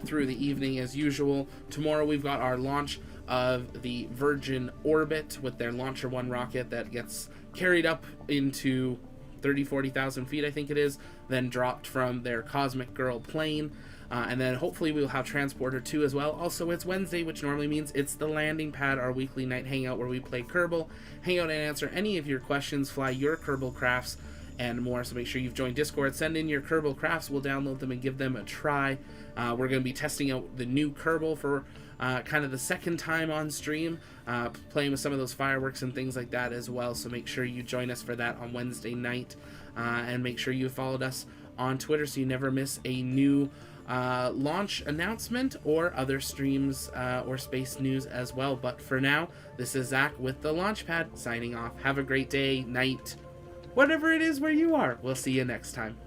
A: through the evening as usual. Tomorrow we've got our launch of the Virgin Orbit with their Launcher 1 rocket that gets carried up into 40,000 feet, I think it is, then dropped from their Cosmic Girl plane. And then hopefully we'll have Transporter 2 as well. Also, it's Wednesday, which normally means it's the Landing Pad, our weekly night hangout where we play Kerbal, hang out and answer any of your questions, fly your Kerbal crafts, and more. So make sure you've joined Discord. Send in your Kerbal crafts. We'll download them and give them a try. We're going to be testing out the new Kerbal for kind of the second time on stream, playing with some of those fireworks and things like that as well. So make sure you join us for that on Wednesday night, and make sure you followed us on Twitter so you never miss a new launch announcement or other streams or space news as well. But for now, this is Zach with the Launchpad signing off. Have a great day, night, whatever it is where you are. We'll see you next time.